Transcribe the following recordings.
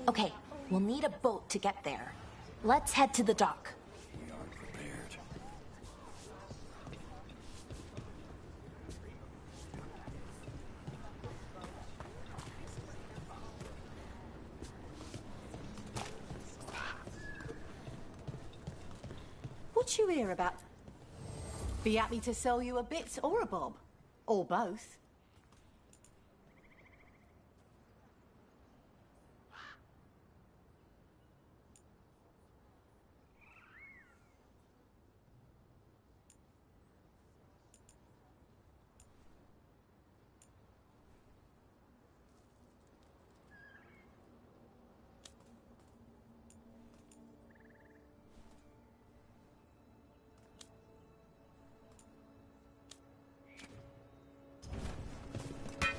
Okay, we'll need a boat to get there. Let's head to the dock. We are prepared. What you hear about? Be happy to sell you a bit or a bob. Or both.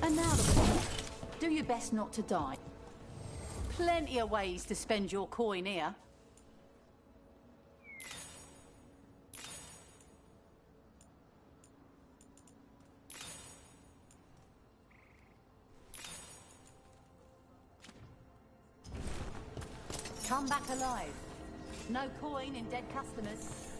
And now the point. Do your best not to die. Plenty of ways to spend your coin here. Come back alive. No coin in dead customers.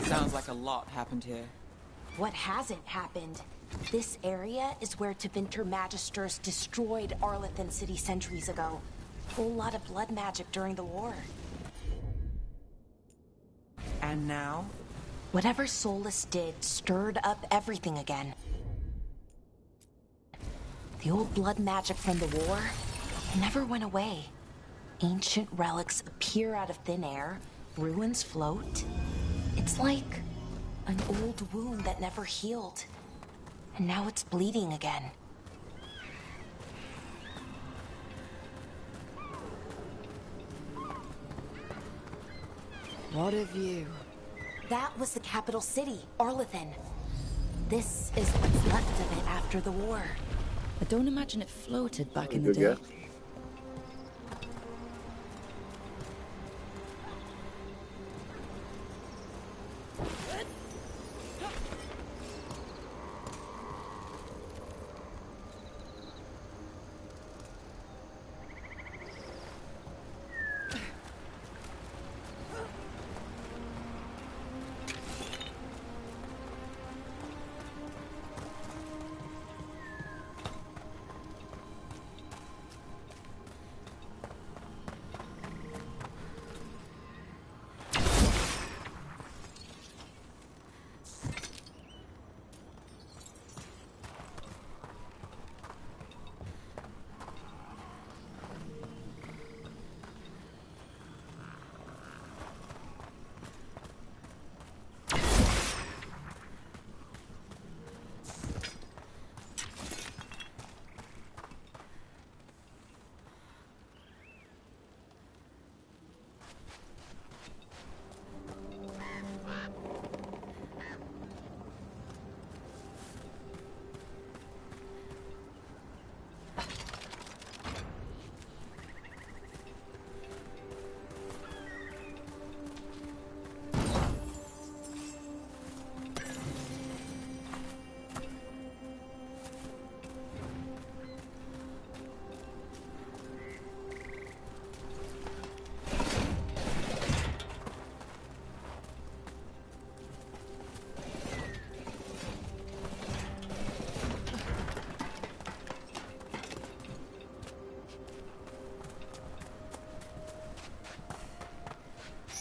Sounds like a lot happened here. What hasn't happened? This area is where Tevinter Magisters destroyed Arlathan City centuries ago. Whole lot of blood magic during the war. And now? Whatever Solus did stirred up everything again. The old blood magic from the war never went away. Ancient relics appear out of thin air, ruins float. It's like an old wound that never healed. And now it's bleeding again. What a view. That was the capital city, Arlathan. This is what's left of it after the war. I don't imagine it floated back in the day.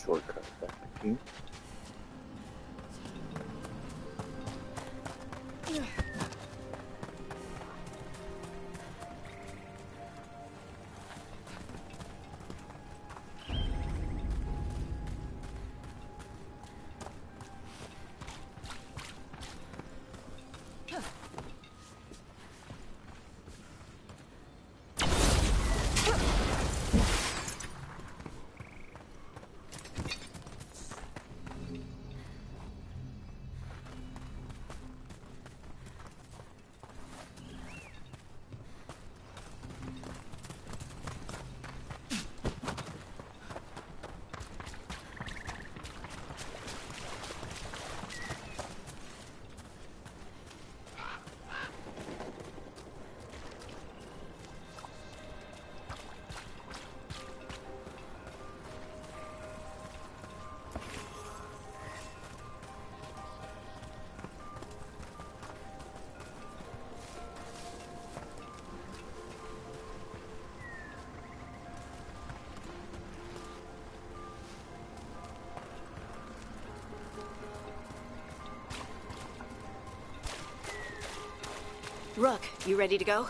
Shortcut back to Rook, you ready to go?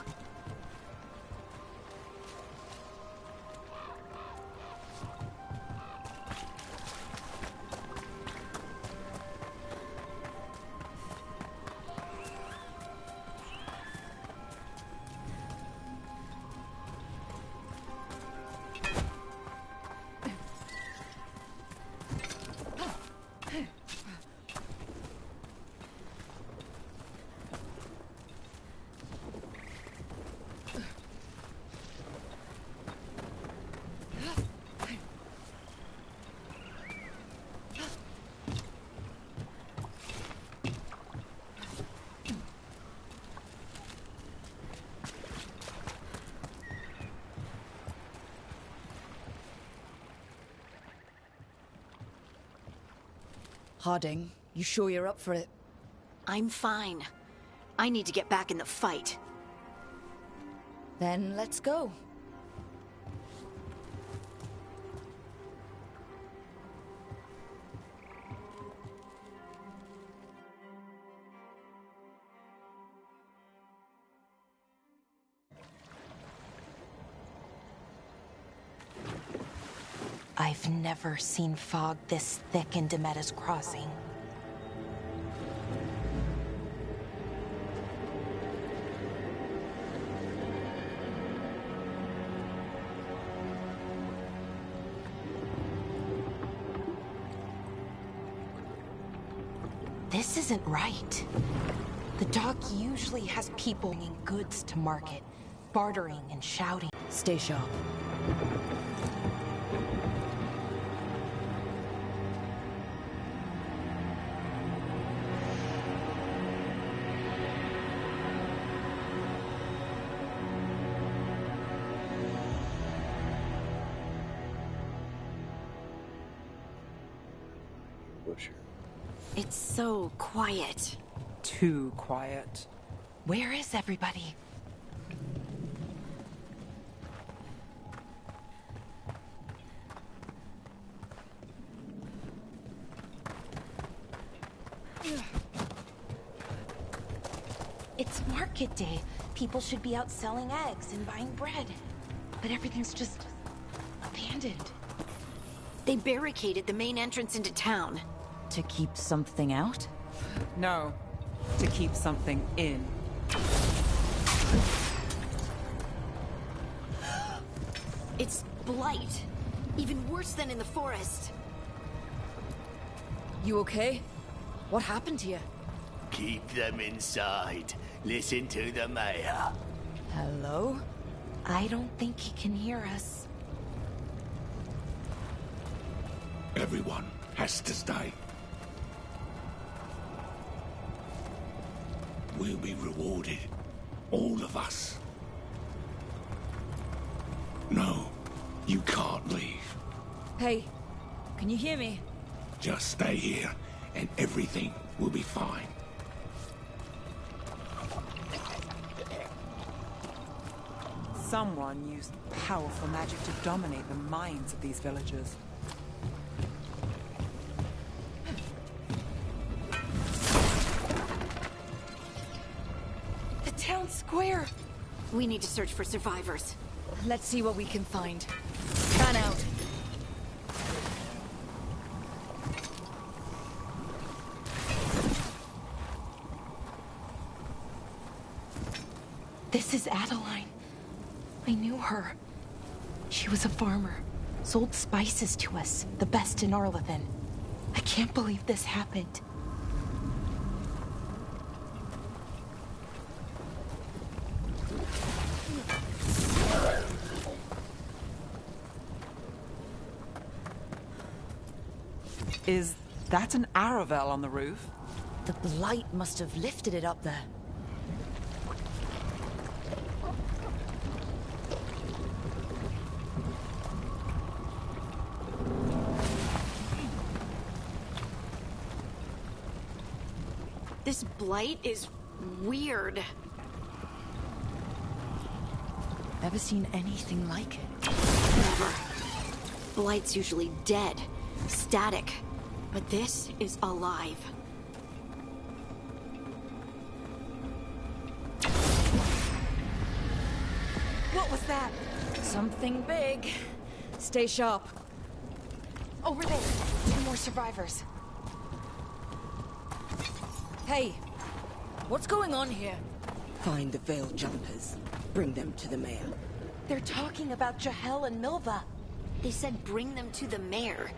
Harding, you sure you're up for it? I'm fine. I need to get back in the fight. Then let's go. I've never seen fog this thick in Demetta's Crossing. This isn't right. The dock usually has people bringing goods to market, bartering and shouting. Stay sharp. Busher. It's so quiet. Too quiet. Where is everybody? It's market day. People should be out selling eggs and buying bread. But everything's just abandoned. They barricaded the main entrance into town. To keep something out? No, to keep something in. It's blight. Even worse than in the forest. You okay? What happened here? Keep them inside. Listen to the mayor. Hello? I don't think he can hear us. Everyone has to stay. We'll be rewarded. All of us. No, you can't leave. Hey, can you hear me? Just stay here, and everything will be fine. Someone used powerful magic to dominate the minds of these villagers. The town square! We need to search for survivors. Let's see what we can find. Pan out. This is Adeline. I knew her. She was a farmer. Sold spices to us, the best in Arlathan. I can't believe this happened. Is that an Aravel on the roof? The blight must have lifted it up there. This blight is weird. Ever seen anything like it? Never. Blight's usually dead, static, but this is alive. What was that? Something big. Stay sharp. Over there. 2 more survivors. Hey, what's going on here? Find the Veil Jumpers. Bring them to the mayor. They're talking about Jahel and Milva. They said bring them to the mayor.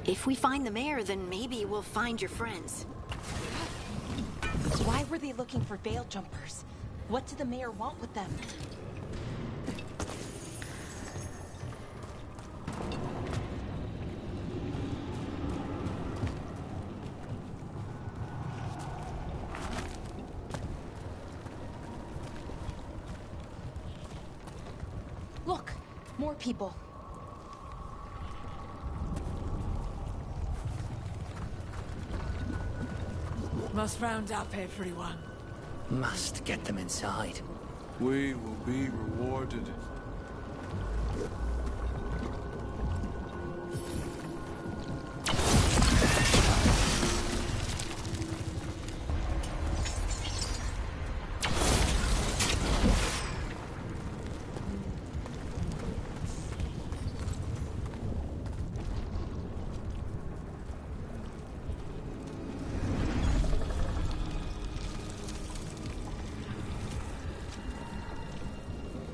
If we find the mayor, then maybe we'll find your friends. Why were they looking for Veil Jumpers? What did the mayor want with them? Look, more people. Must round up everyone. Must get them inside. We will be rewarded.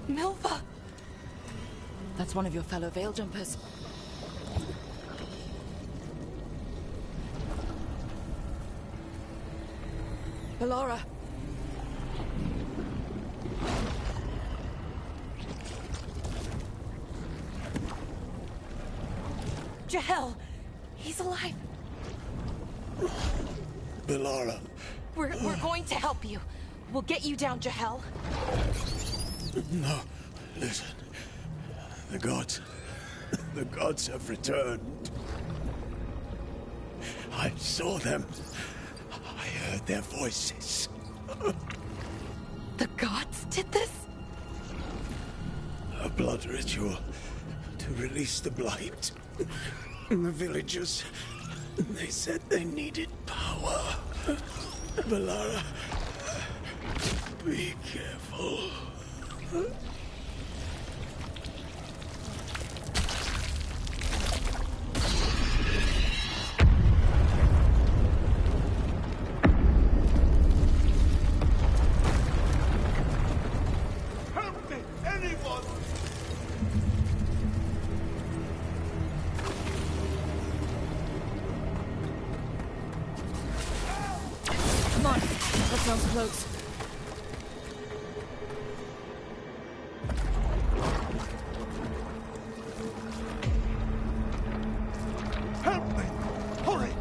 Milva! That's one of your fellow Veil Jumpers. Ballora. Jahel! He's alive! Ballora. We're going to help you. We'll get you down, Jahel. No, listen. The gods have returned. I saw them. I heard their voices. The gods did this? A blood ritual to release the blight. And the villagers, they said they needed power. Ballora, be careful. Help me, anyone! Come on, that sounds close. Help me! Hurry!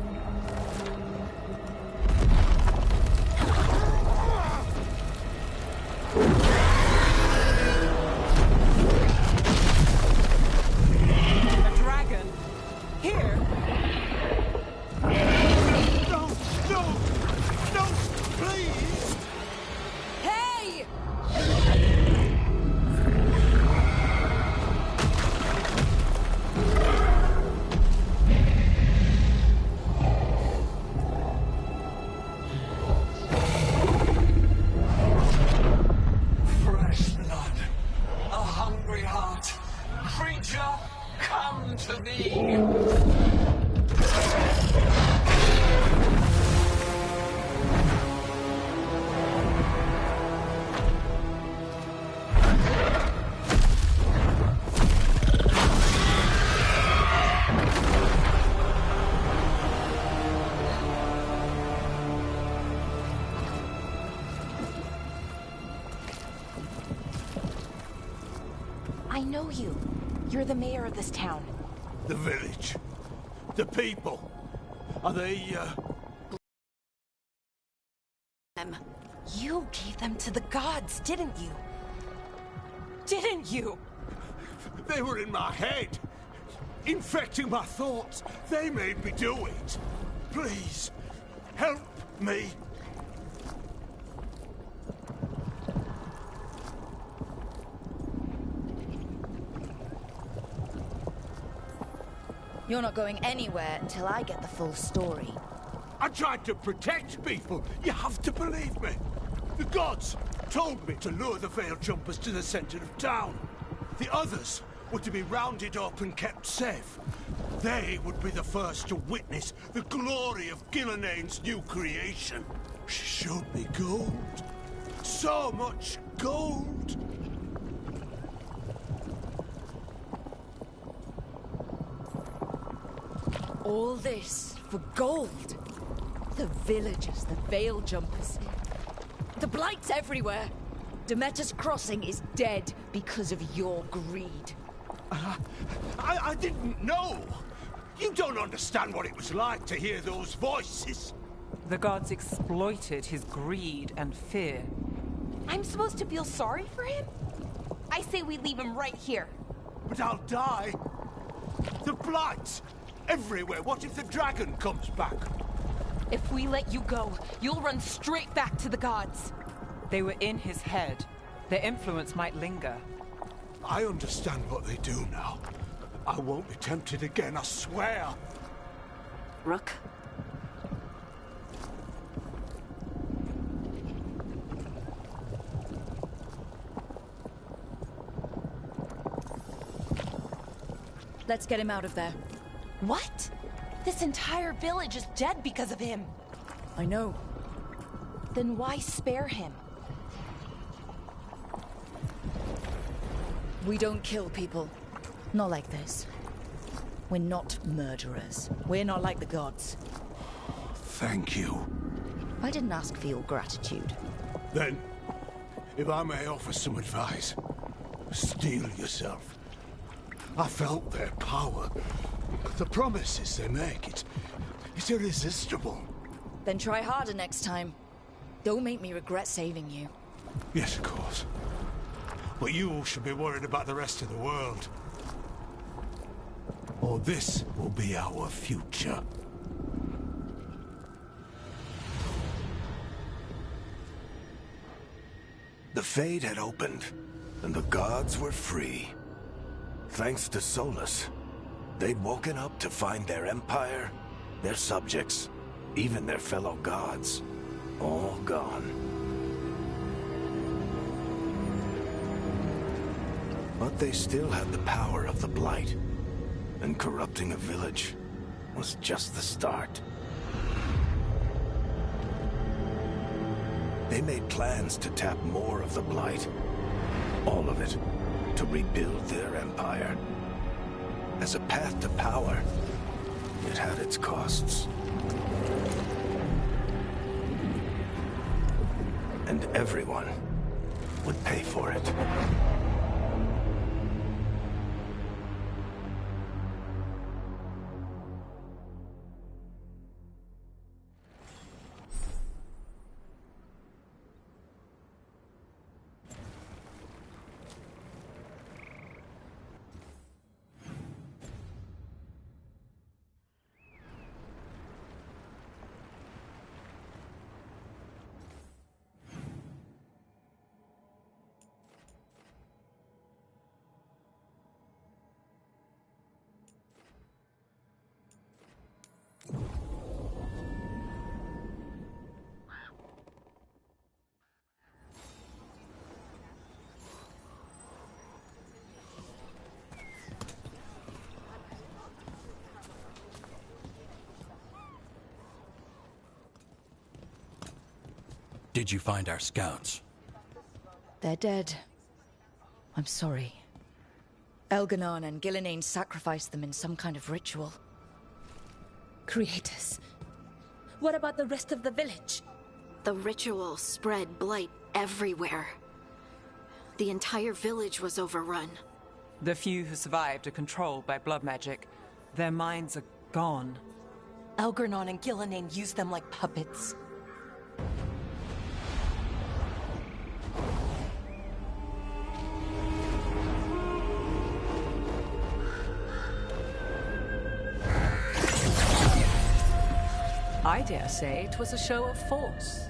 A dragon? Here? No! No! No! Please! Hey! Fresh blood, a hungry heart. Creature, come to thee. I know you. You're the mayor of this town. The village. The people. Are they, Them. You gave them to the gods, didn't you? Didn't you? They were in my head. Infecting my thoughts. They made me do it. Please, help me. You're not going anywhere until I get the full story. I tried to protect people. You have to believe me. The gods told me to lure the Veil Jumpers to the center of town. The others were to be rounded up and kept safe. They would be the first to witness the glory of Gilnenane's new creation. She showed me gold. So much gold! All this for gold. The villagers, the veil jumpers. The blight's everywhere. Demeter's Crossing is dead because of your greed. I didn't know! You don't understand what it was like to hear those voices. The gods exploited his greed and fear. I'm supposed to feel sorry for him? I say we leave him right here. But I'll die. The blight! Everywhere. What if the dragon comes back? If we let you go, you'll run straight back to the gods. They were in his head. Their influence might linger. I understand what they do now. I won't be tempted again, I swear. Rook? Let's get him out of there. What? This entire village is dead because of him. I know. Then why spare him? We don't kill people. Not like this. We're not murderers. We're not like the gods. Thank you. I didn't ask for your gratitude. Then, if I may offer some advice, steel yourself. I felt their power. The promises they make, it's irresistible. Then try harder next time. Don't make me regret saving you. Yes, of course. But you should be worried about the rest of the world. Or this will be our future. The Fade had opened, and the gods were free. Thanks to Solus, they'd woken up to find their empire, their subjects, even their fellow gods, all gone. But they still had the power of the Blight, and corrupting a village was just the start. They made plans to tap more of the Blight, all of it, to rebuild their empire. As a path to power, it had its costs. And everyone would pay for it. Did you find our scouts? They're dead. I'm sorry. Elganon and Gillenane sacrificed them in some kind of ritual. Creators. What about the rest of the village? The ritual spread blight everywhere. The entire village was overrun. The few who survived are controlled by blood magic. Their minds are gone. Elganon and Gillenane used them like puppets. I dare say it was a show of force.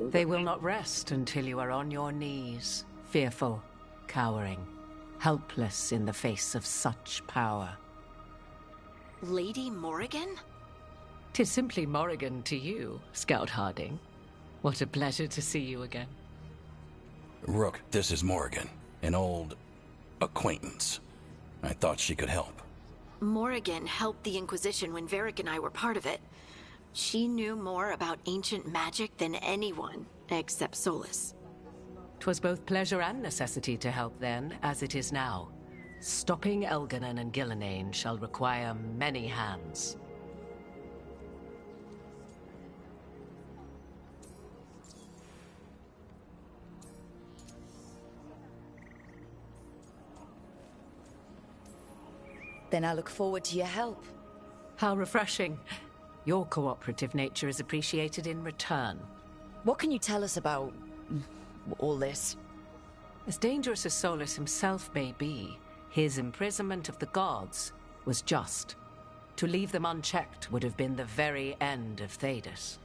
They will not rest until you are on your knees, fearful, cowering, helpless in the face of such power. Lady Morrigan? 'Tis simply Morrigan to you, Scout Harding. What a pleasure to see you again. Rook, this is Morrigan, an old acquaintance. I thought she could help. Morrigan helped the Inquisition when Varric and I were part of it. She knew more about ancient magic than anyone, except Solus. 'Twas both pleasure and necessity to help then, as it is now. Stopping Elganon and Gillenane shall require many hands. Then I look forward to your help. How refreshing. Your cooperative nature is appreciated in return. What can you tell us about all this? As dangerous as Solus himself may be, his imprisonment of the gods was just. To leave them unchecked would have been the very end of Thedas.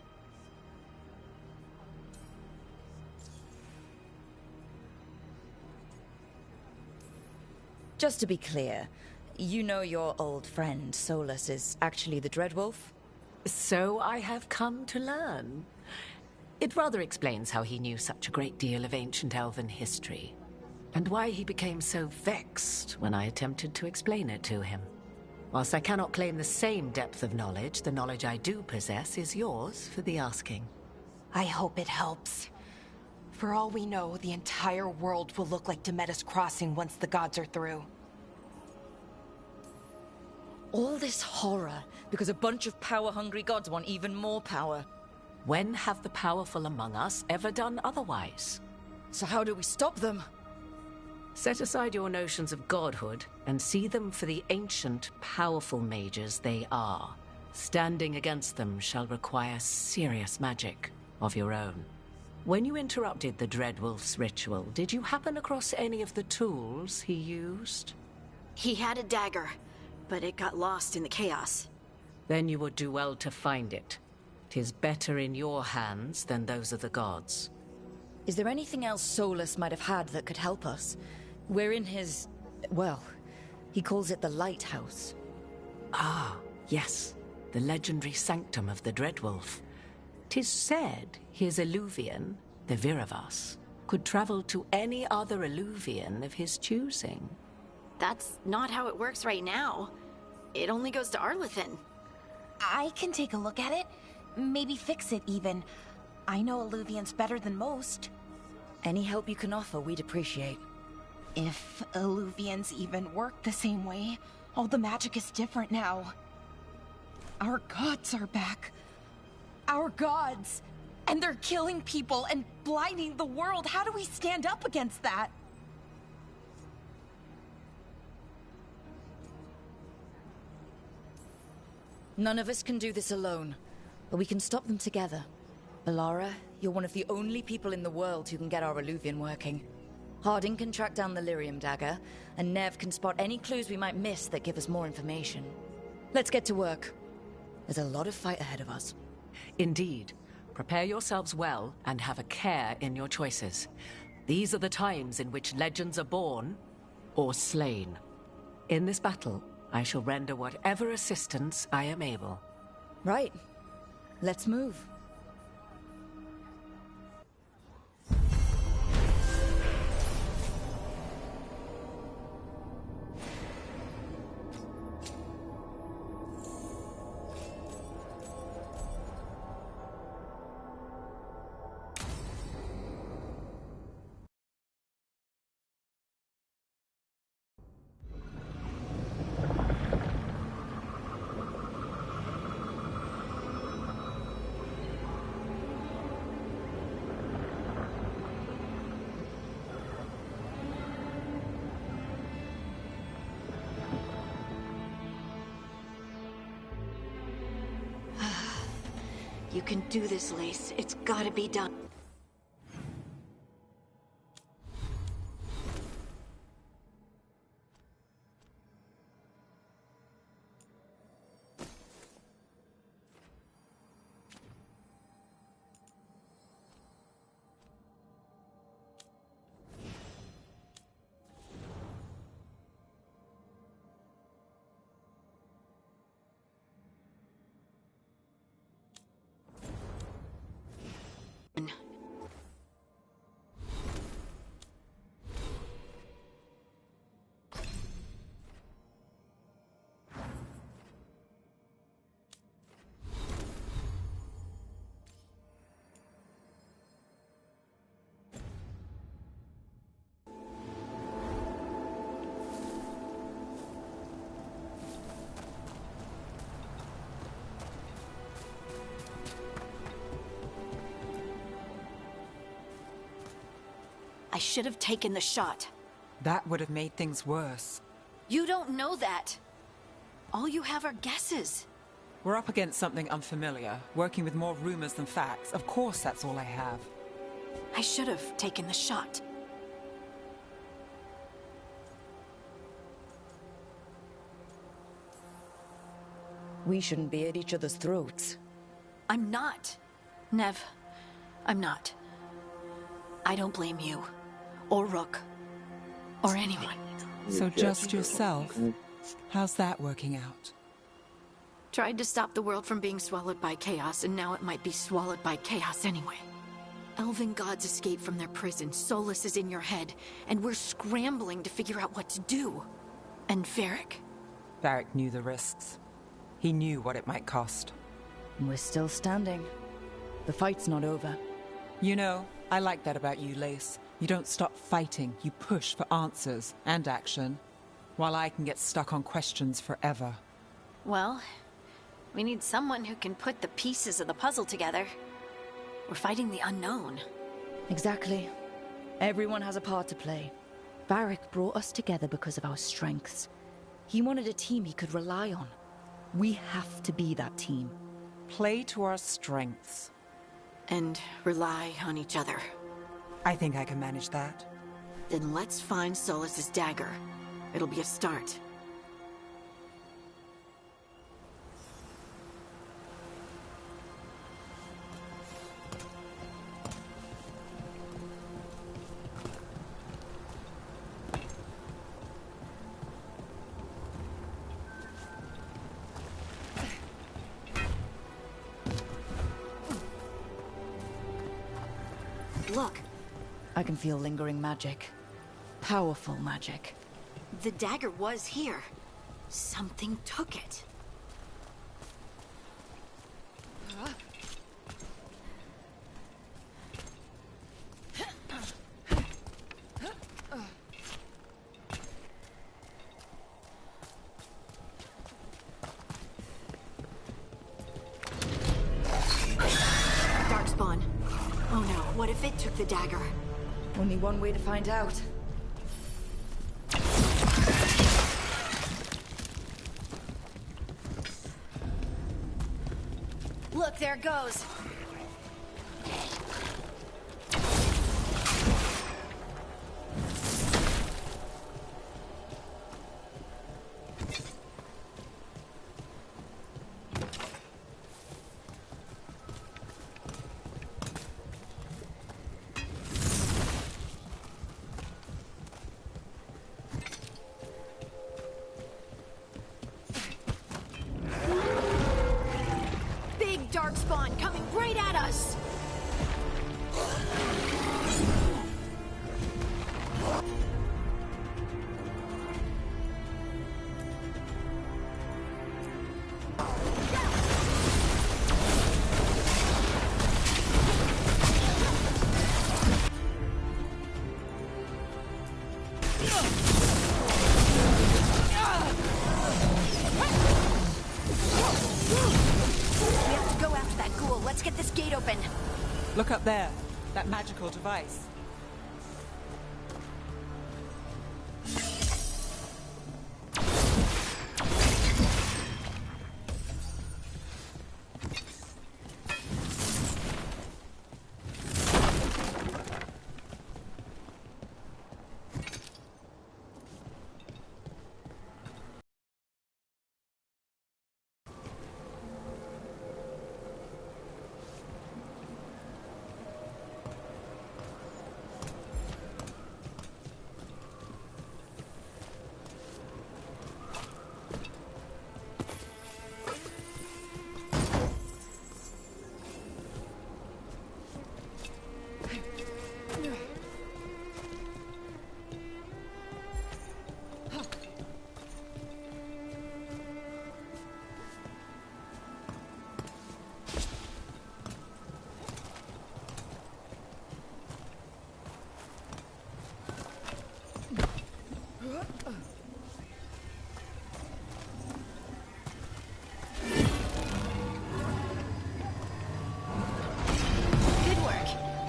Just to be clear, you know your old friend Solus is actually the Dreadwolf? So I have come to learn. It rather explains how he knew such a great deal of ancient elven history, and why he became so vexed when I attempted to explain it to him. Whilst I cannot claim the same depth of knowledge, the knowledge I do possess is yours for the asking. I hope it helps. For all we know, the entire world will look like Demetus Crossing once the gods are through. All this horror because a bunch of power-hungry gods want even more power. When have the powerful among us ever done otherwise? So how do we stop them? Set aside your notions of godhood and see them for the ancient, powerful mages they are. Standing against them shall require serious magic of your own. When you interrupted the Dreadwolf's ritual, did you happen across any of the tools he used? He had a dagger, but it got lost in the chaos. Then you would do well to find it. 'Tis better in your hands than those of the gods. Is there anything else Solus might have had that could help us? We're in his... well, he calls it the Lighthouse. Ah, yes. The legendary sanctum of the Dreadwolf. 'Tis said his Illuvian, the Viravas, could travel to any other Illuvian of his choosing. That's not how it works right now. It only goes to Arlethan. I can take a look at it. Maybe fix it, even. I know Illuvians better than most. Any help you can offer, we'd appreciate. If Illuvians even work the same way, all the magic is different now. Our gods are back. Our gods! And they're killing people and blinding the world. How do we stand up against that? None of us can do this alone, but we can stop them together. Alara, you're one of the only people in the world who can get our Illuvian working. Harding can track down the Lyrium dagger, and Nev can spot any clues we might miss that give us more information. Let's get to work. There's a lot of fight ahead of us. Indeed. Prepare yourselves well and have a care in your choices. These are the times in which legends are born or slain. In this battle, I shall render whatever assistance I am able. Right. Let's move. You can do this, Lace. It's gotta be done. I should have taken the shot. That would have made things worse. You don't know that. All you have are guesses. We're up against something unfamiliar, working with more rumors than facts. Of course that's all I have. I should have taken the shot. We shouldn't be at each other's throats. I'm not. Nev, I'm not. I don't blame you. Or Rook. Or anyone. So just yourself? How's that working out? Tried to stop the world from being swallowed by chaos, and now it might be swallowed by chaos anyway. Elven gods escaped from their prison, Solus is in your head, and we're scrambling to figure out what to do. And Varric? Varric knew the risks. He knew what it might cost. We're still standing. The fight's not over. You know, I like that about you, Lace. You don't stop fighting, you push for answers and action, while I can get stuck on questions forever. Well, we need someone who can put the pieces of the puzzle together. We're fighting the unknown. Exactly. Everyone has a part to play. Varric brought us together because of our strengths. He wanted a team he could rely on. We have to be that team. Play to our strengths. And rely on each other. I think I can manage that. Then let's find Solus's dagger. It'll be a start. Look. I can feel lingering magic. Powerful magic. The dagger was here. Something took it. Darkspawn. Oh no, what if it took the dagger? Only one way to find out. Look, there it goes. Darkspawn coming right at us! Let's get this gate open. Look up there. That magical device.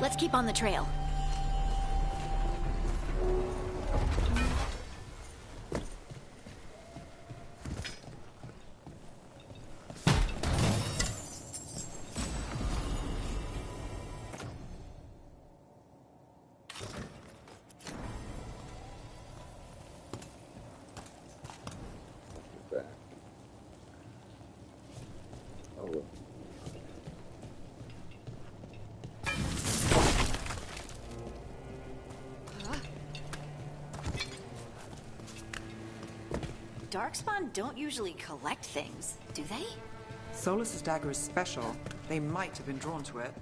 Let's keep on the trail. Darkspawn don't usually collect things, do they? Solus's dagger is special. They might have been drawn to it.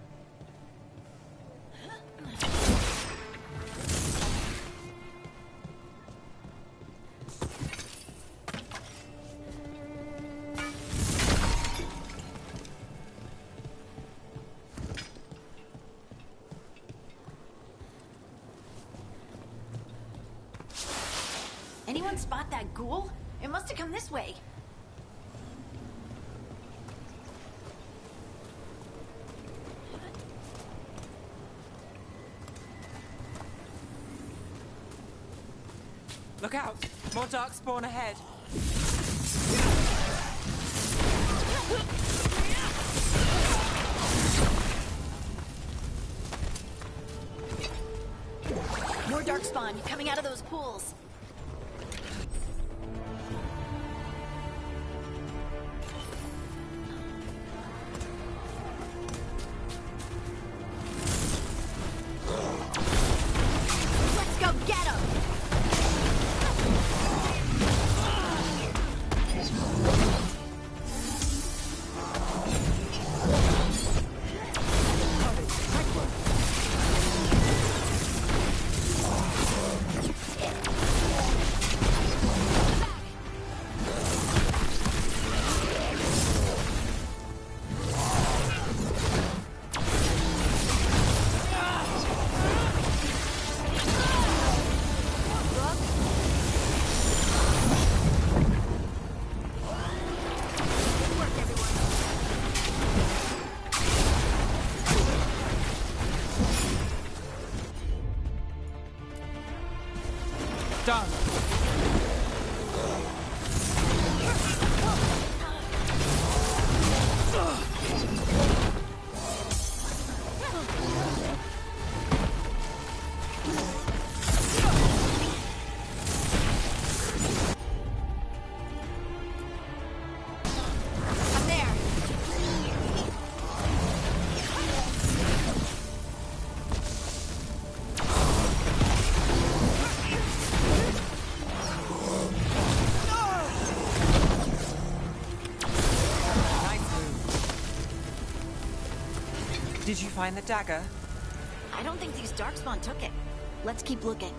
Anyone spot that ghoul? It must have come this way. Look out! More darkspawn ahead! More Darkspawn coming out of those pools. Let's go get him! Done. I'm there. Did you find the dagger? I don't think these Darkspawn took it. Let's keep looking.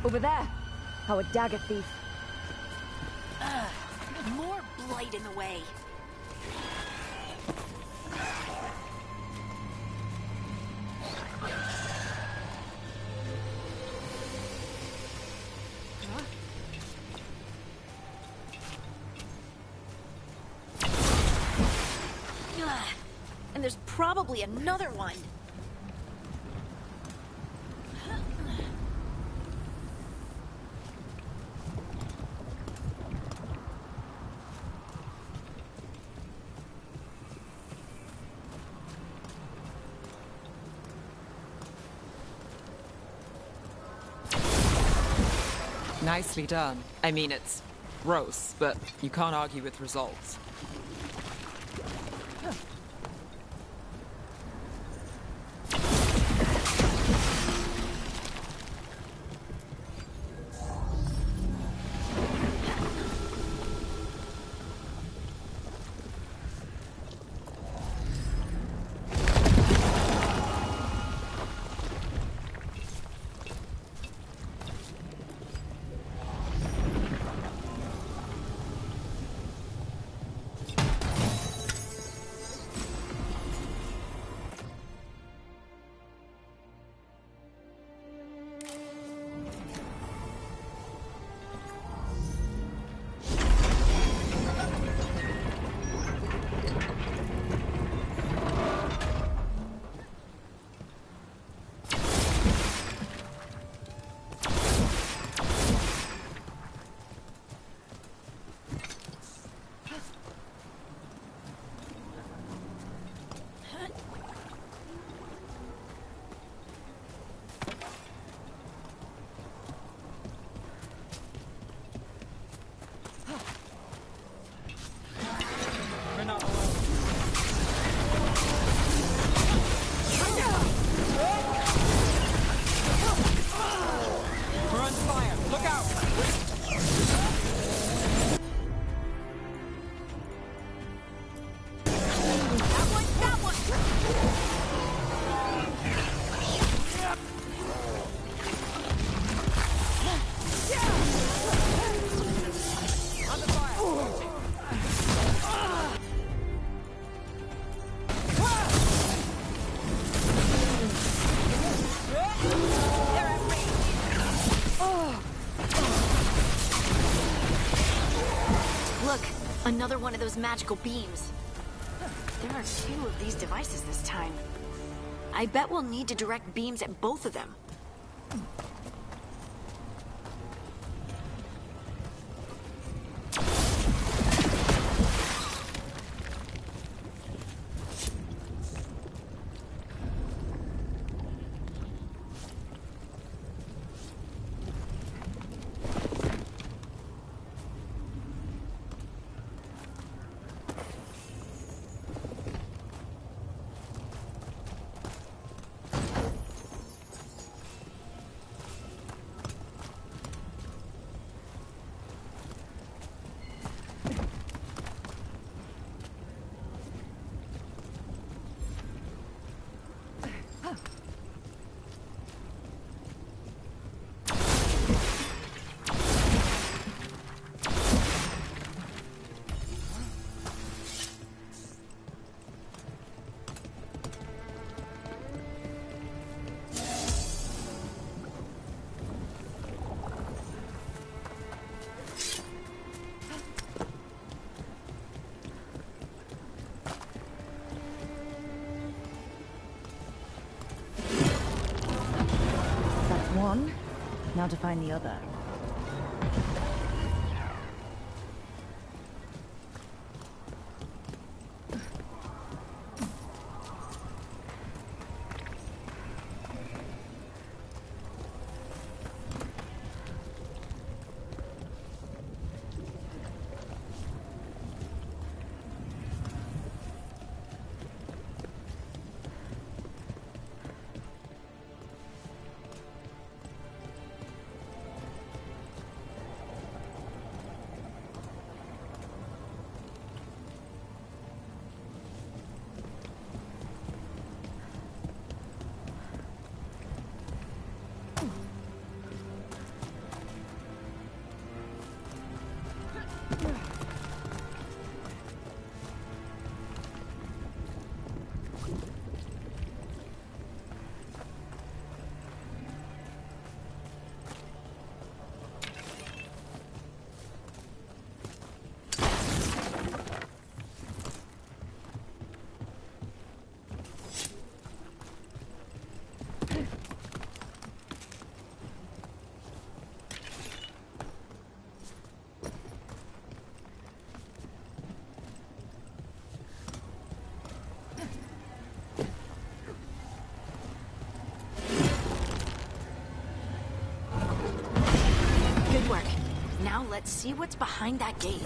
Over there. Our dagger thief. More blight in the way. And there's probably another one. Nicely done. I mean, it's gross, but you can't argue with results. Another one of those magical beams. There are 2 of these devices this time. I bet we'll need to direct beams at both of them. One. Now to find the other. let's see what's behind that gate.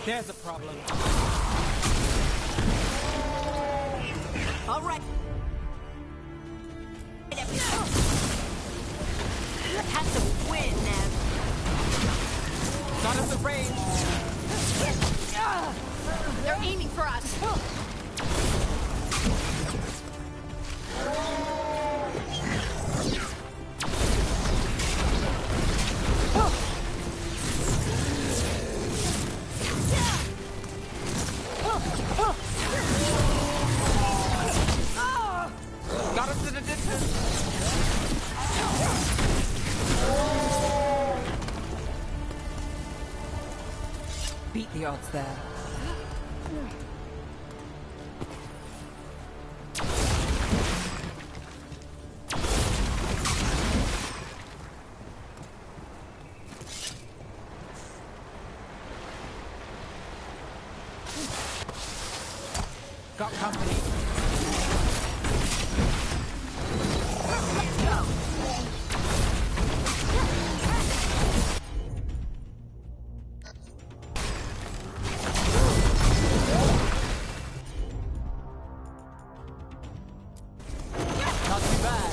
There's a problem. All right. Has to win, Nev. Not at the range. They're aiming for us. Got him to the distance. Beat the odds there. Got company. Let's go. Not too bad.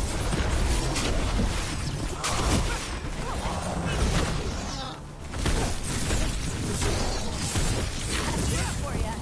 For ya.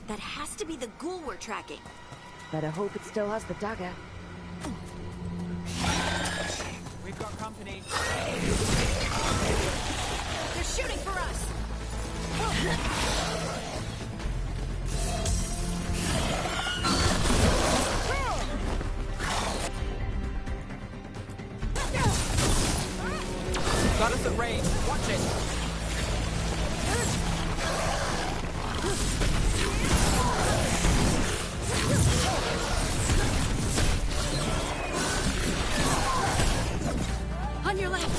That has to be the ghoul we're tracking. Better hope it still has the dagger. got company. They're shooting for us! Got us at range. Watch it. On your left!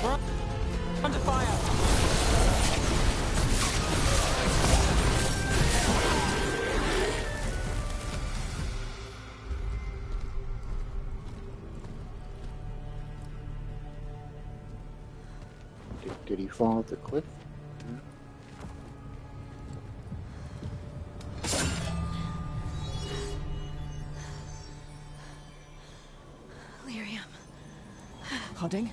We're under fire. Did he fall off the cliff? Lyrium. Hodding?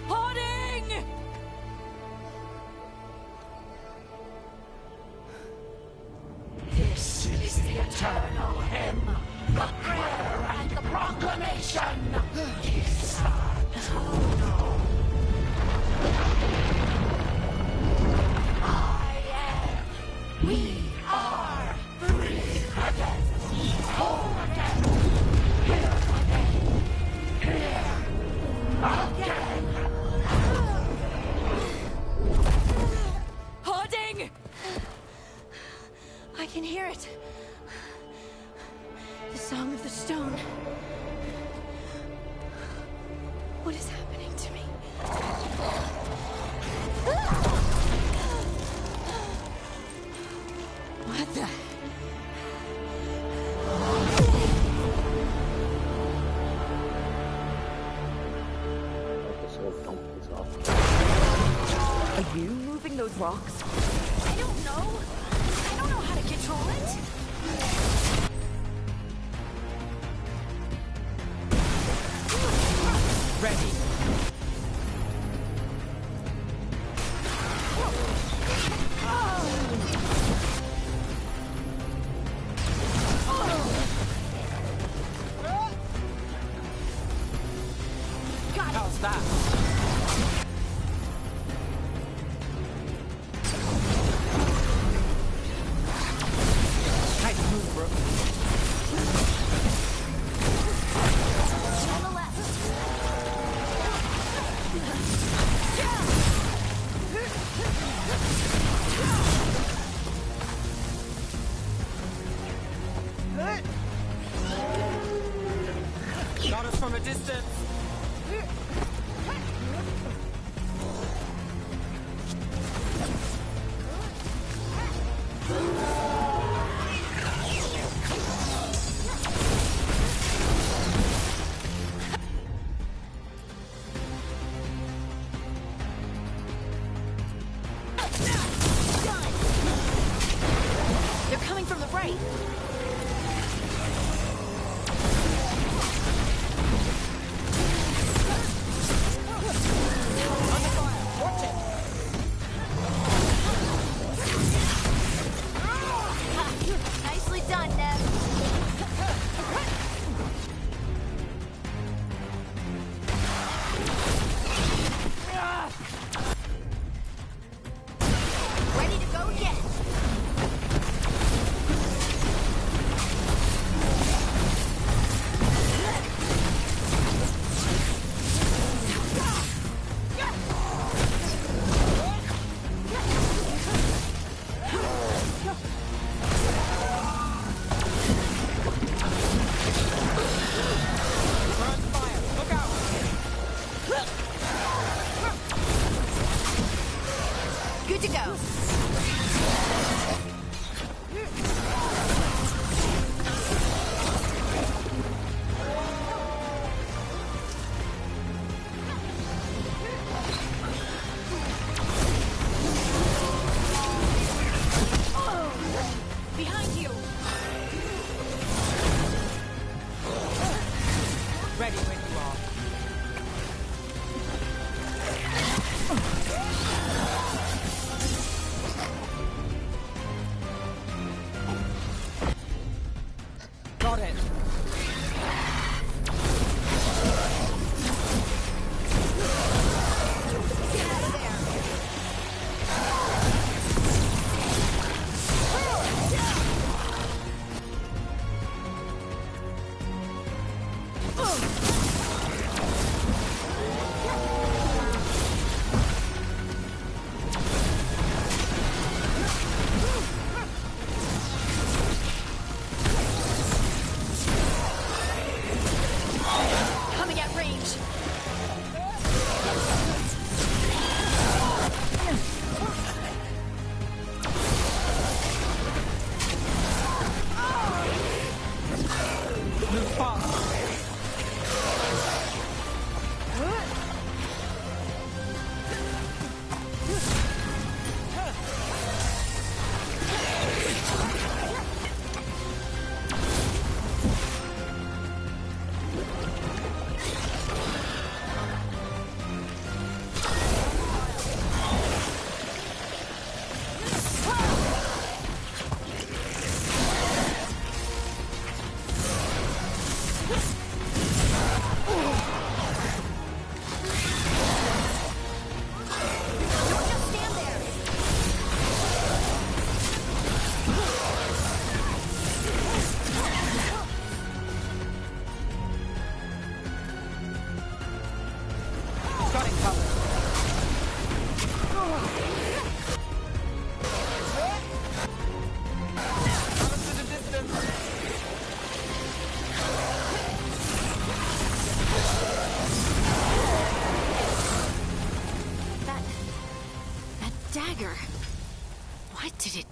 Hoarding! This is the eternal hymn, the prayer and the proclamation. We are free again, whole again, here again. Hoarding! I can hear it. The song of the stone. What is happening to me? What the? Are you moving those rocks? I don't know. I don't know how to control it. Ready. How's that? Nice move, bro. On the left. Got us from a distance. They're coming from the right. Nicely done, Neb. Ready to go again. Good to go. Behind you.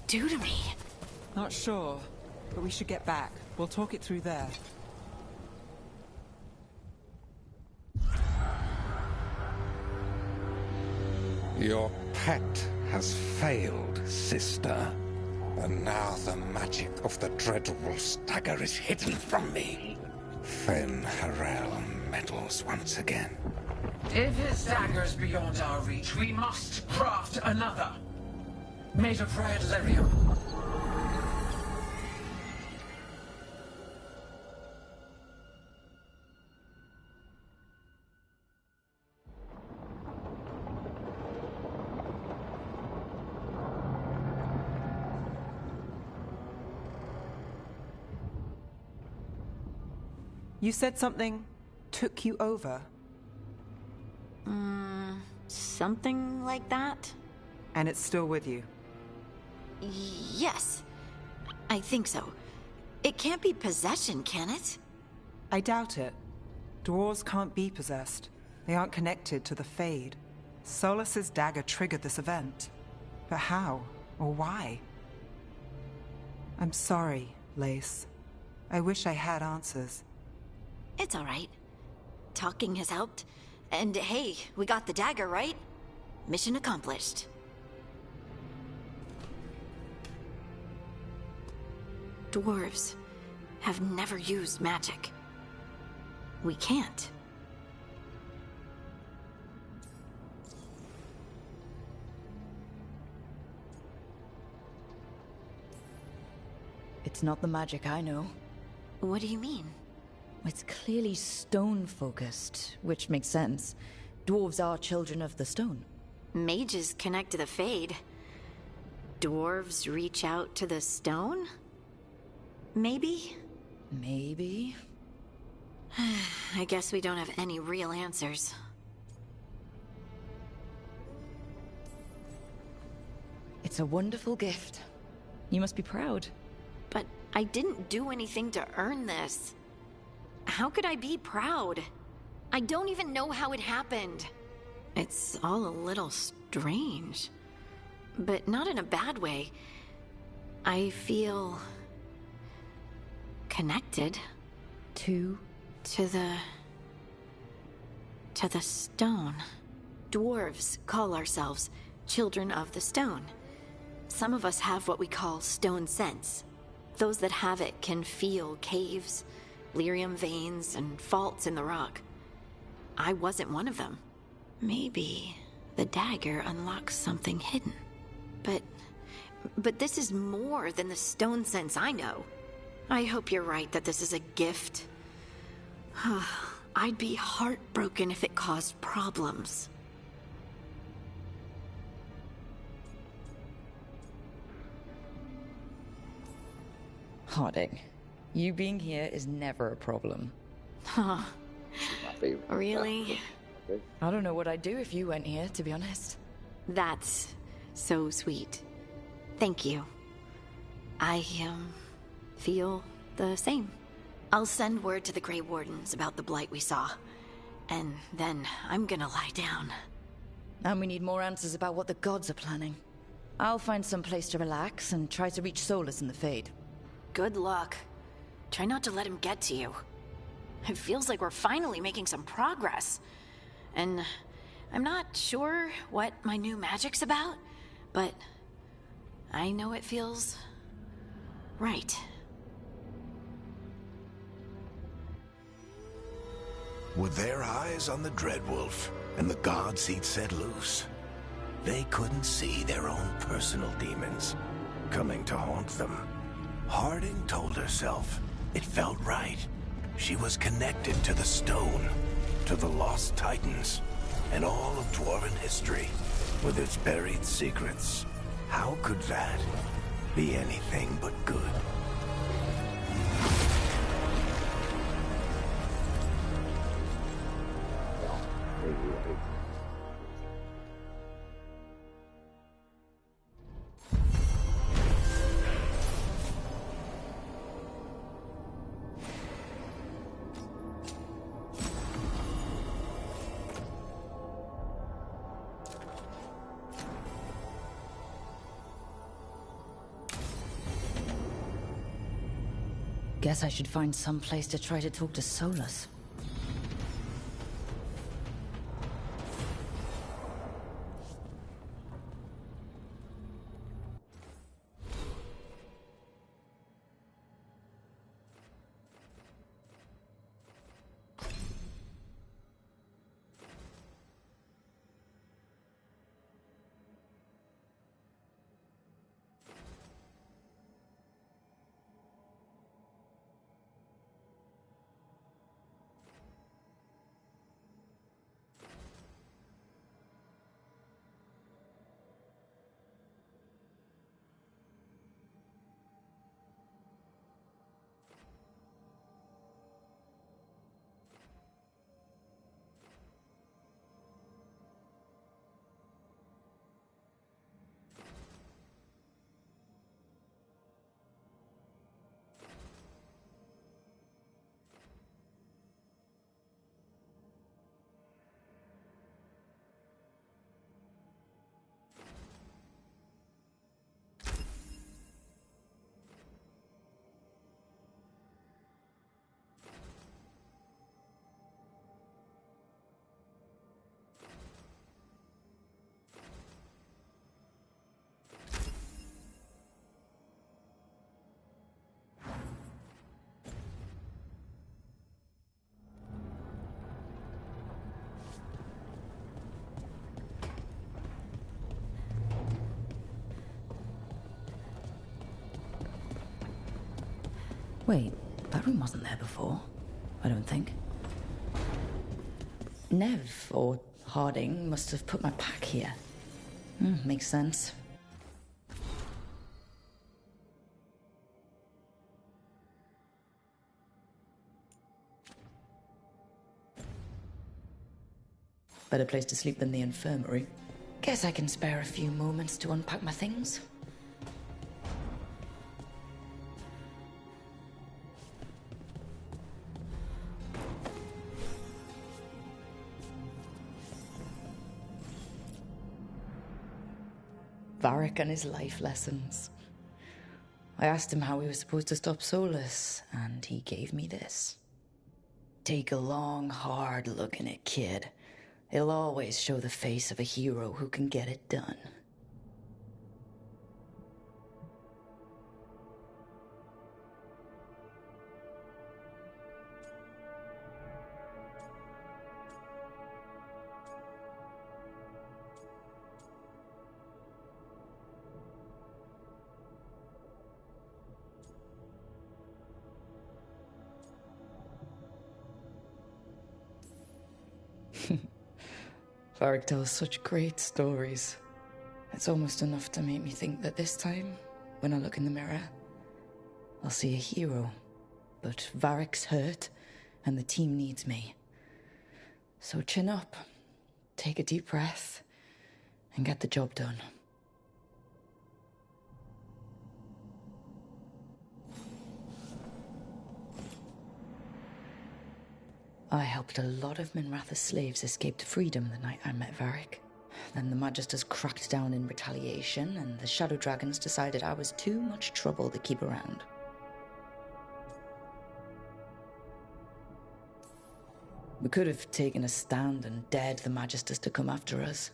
do to me? Not sure, but we should get back. We'll talk it through there. Your pet has failed, sister. And now the magic of the Dreadwolf's dagger is hidden from me. Fen Harel meddles once again. If his dagger's beyond our reach, we must craft another. Made of red lyrium. You said something took you over? Something like that? And it's still with you? Yes. I think so. It can't be possession, can it? I doubt it. Dwarves can't be possessed. They aren't connected to the Fade. Solus's dagger triggered this event. But how? Or why? I'm sorry, Lace. I wish I had answers. It's all right. Talking has helped. And hey, we got the dagger, right? Mission accomplished. Dwarves have never used magic. We can't. It's not the magic I know. What do you mean? It's clearly stone-focused, which makes sense. Dwarves are children of the stone. Mages connect to the Fade. Dwarves reach out to the stone? Maybe? Maybe. I guess we don't have any real answers. It's a wonderful gift. You must be proud. But I didn't do anything to earn this. How could I be proud? I don't even know how it happened. It's all a little strange. But not in a bad way. I feel... connected. To the stone. Dwarves call ourselves children of the stone. Some of us have what we call stone sense. Those that have it can feel caves, lyrium veins, and faults in the rock. I wasn't one of them. Maybe the dagger unlocks something hidden. But this is more than the stone sense I know. I hope you're right that this is a gift. I'd be heartbroken if it caused problems. Harding, you being here is never a problem. Huh. Really? I don't know what I'd do if you went here, to be honest. That's so sweet. Thank you. I, feel the same. I'll send word to the Grey Wardens about the blight we saw. And then I'm gonna lie down. And we need more answers about what the gods are planning. I'll find some place to relax and try to reach Solus in the Fade. Good luck. Try not to let him get to you. It feels like we're finally making some progress. And I'm not sure what my new magic's about, but I know it feels right. With their eyes on the Dreadwolf and the gods he'd set loose, they couldn't see their own personal demons coming to haunt them. Harding told herself it felt right. She was connected to the stone, to the lost titans, and all of Dwarven history, with its buried secrets. How could that be anything but good? Guess I should find some place to try to talk to Solus. Wait, that room wasn't there before. I don't think. Nev, or Harding, must have put my pack here. Makes sense. Better place to sleep than the infirmary. Guess I can spare a few moments to unpack my things. Varric and his life lessons. I asked him how we were supposed to stop Solus, and he gave me this. Take a long, hard look in it, kid. It'll always show the face of a hero who can get it done. Varric tells such great stories. It's almost enough to make me think that this time, when I look in the mirror, I'll see a hero. But Varric's hurt, and the team needs me. So chin up, take a deep breath, and get the job done. I helped a lot of Minratha's slaves escape to freedom the night I met Varric. Then the Magisters cracked down in retaliation, and the Shadow Dragons decided I was too much trouble to keep around. We could have taken a stand and dared the Magisters to come after us.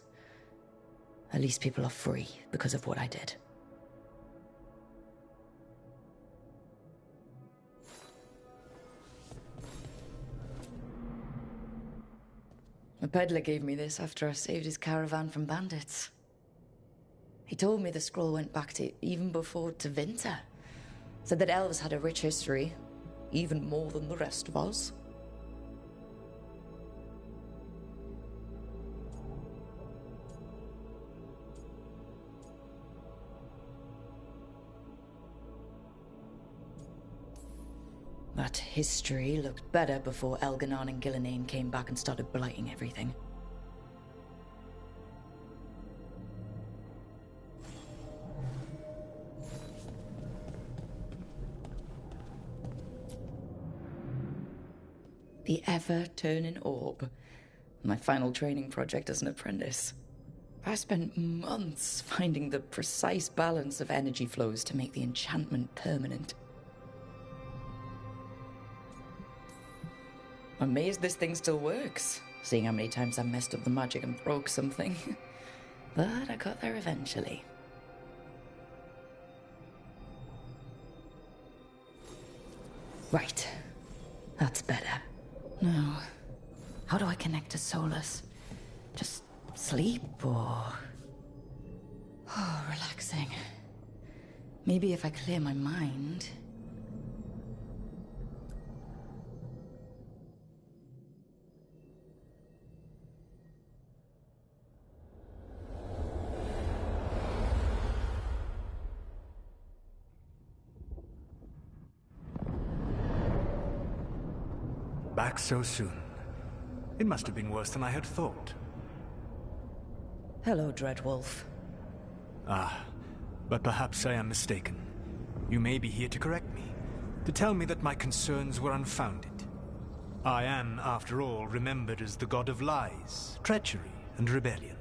At least people are free because of what I did. A peddler gave me this after I saved his caravan from bandits. He told me the scroll went back to even before Tevinter. Said that elves had a rich history, even more than the rest of us. That history looked better before Elganon and Gillenane came back and started blighting everything. The ever-turning orb. My final training project as an apprentice. I spent months finding the precise balance of energy flows to make the enchantment permanent. I'm amazed this thing still works, seeing how many times I messed up the magic and broke something. But I got there eventually. Right. That's better. Now, how do I connect to Solus? Just sleep or... Oh, relaxing. Maybe if I clear my mind... Back so soon. It must have been worse than I had thought. Hello, Dreadwolf. Ah, but perhaps I am mistaken. You may be here to correct me, to tell me that my concerns were unfounded. I am, after all, remembered as the god of lies, treachery, and rebellion.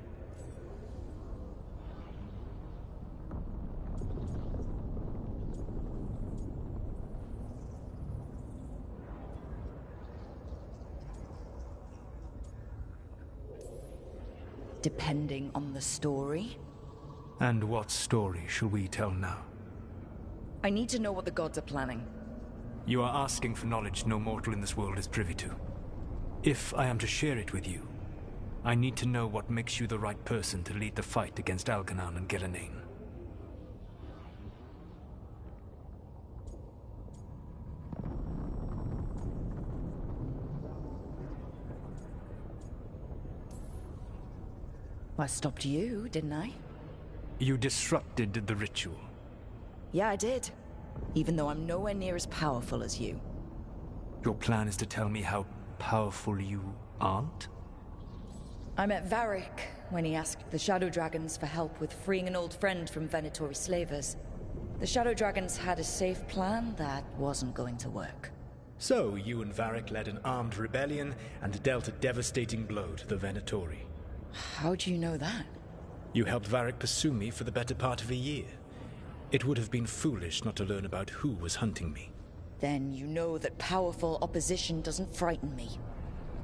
Depending on the story. And what story shall we tell now? I need to know what the gods are planning. You are asking for knowledge no mortal in this world is privy to. If I am to share it with you, I need to know what makes you the right person to lead the fight against Algernon and Gillenane. I stopped you, didn't I? You disrupted the ritual. Yeah, I did. Even though I'm nowhere near as powerful as you. Your plan is to tell me how powerful you aren't? I met Varric when he asked the Shadow Dragons for help with freeing an old friend from Venatori slavers. The Shadow Dragons had a safe plan that wasn't going to work. So, you and Varric led an armed rebellion and dealt a devastating blow to the Venatori. How do you know that? You helped Varric pursue me for the better part of a year. It would have been foolish not to learn about who was hunting me. Then you know that powerful opposition doesn't frighten me.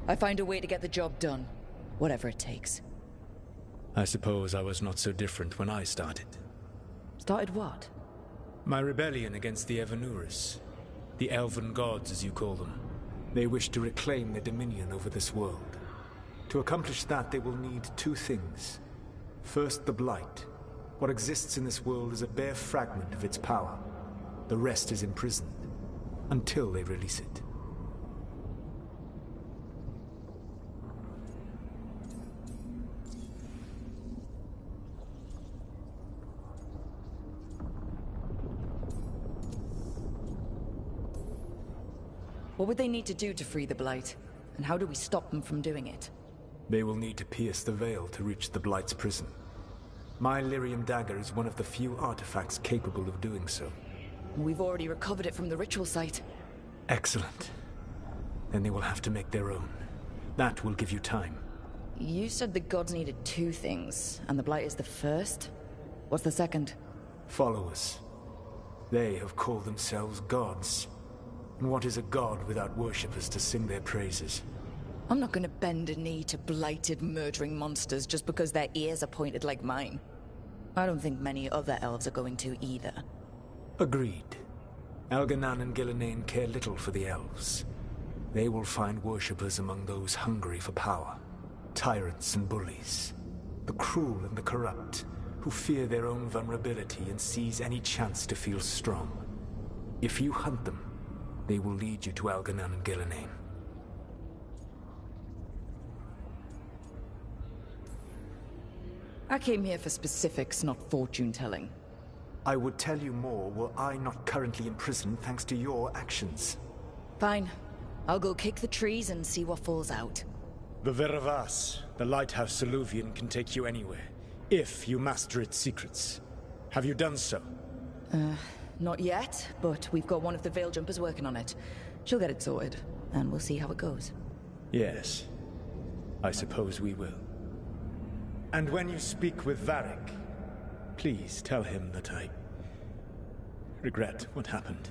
I find a way to get the job done, whatever it takes. I suppose I was not so different when I started. Started what? My rebellion against the Evanuris. The elven gods, as you call them. They wish to reclaim their dominion over this world. To accomplish that, they will need two things. First, the Blight. What exists in this world is a bare fragment of its power. The rest is imprisoned, until they release it. What would they need to do to free the Blight? And how do we stop them from doing it? They will need to pierce the veil to reach the Blight's prison. My Lyrium dagger is one of the few artifacts capable of doing so. We've already recovered it from the ritual site. Excellent. Then they will have to make their own. That will give you time. You said the gods needed two things, and the Blight is the first? What's the second? Followers. They have called themselves gods. And what is a god without worshippers to sing their praises? I'm not gonna bend a knee to blighted, murdering monsters just because their ears are pointed like mine. I don't think many other elves are going to either. Agreed. Algernon and Gillenane care little for the elves. They will find worshippers among those hungry for power. Tyrants and bullies. The cruel and the corrupt, who fear their own vulnerability and seize any chance to feel strong. If you hunt them, they will lead you to Algernon and Gillenane. I came here for specifics, not fortune-telling. I would tell you more were I not currently imprisoned thanks to your actions. Fine. I'll go kick the trees and see what falls out. The Veravas, the lighthouse Soluvian, can take you anywhere, if you master its secrets. Have you done so? Not yet, but we've got one of the Veil Jumpers working on it. She'll get it sorted, and we'll see how it goes. Yes. I suppose we will. And when you speak with Varric, please tell him that I regret what happened.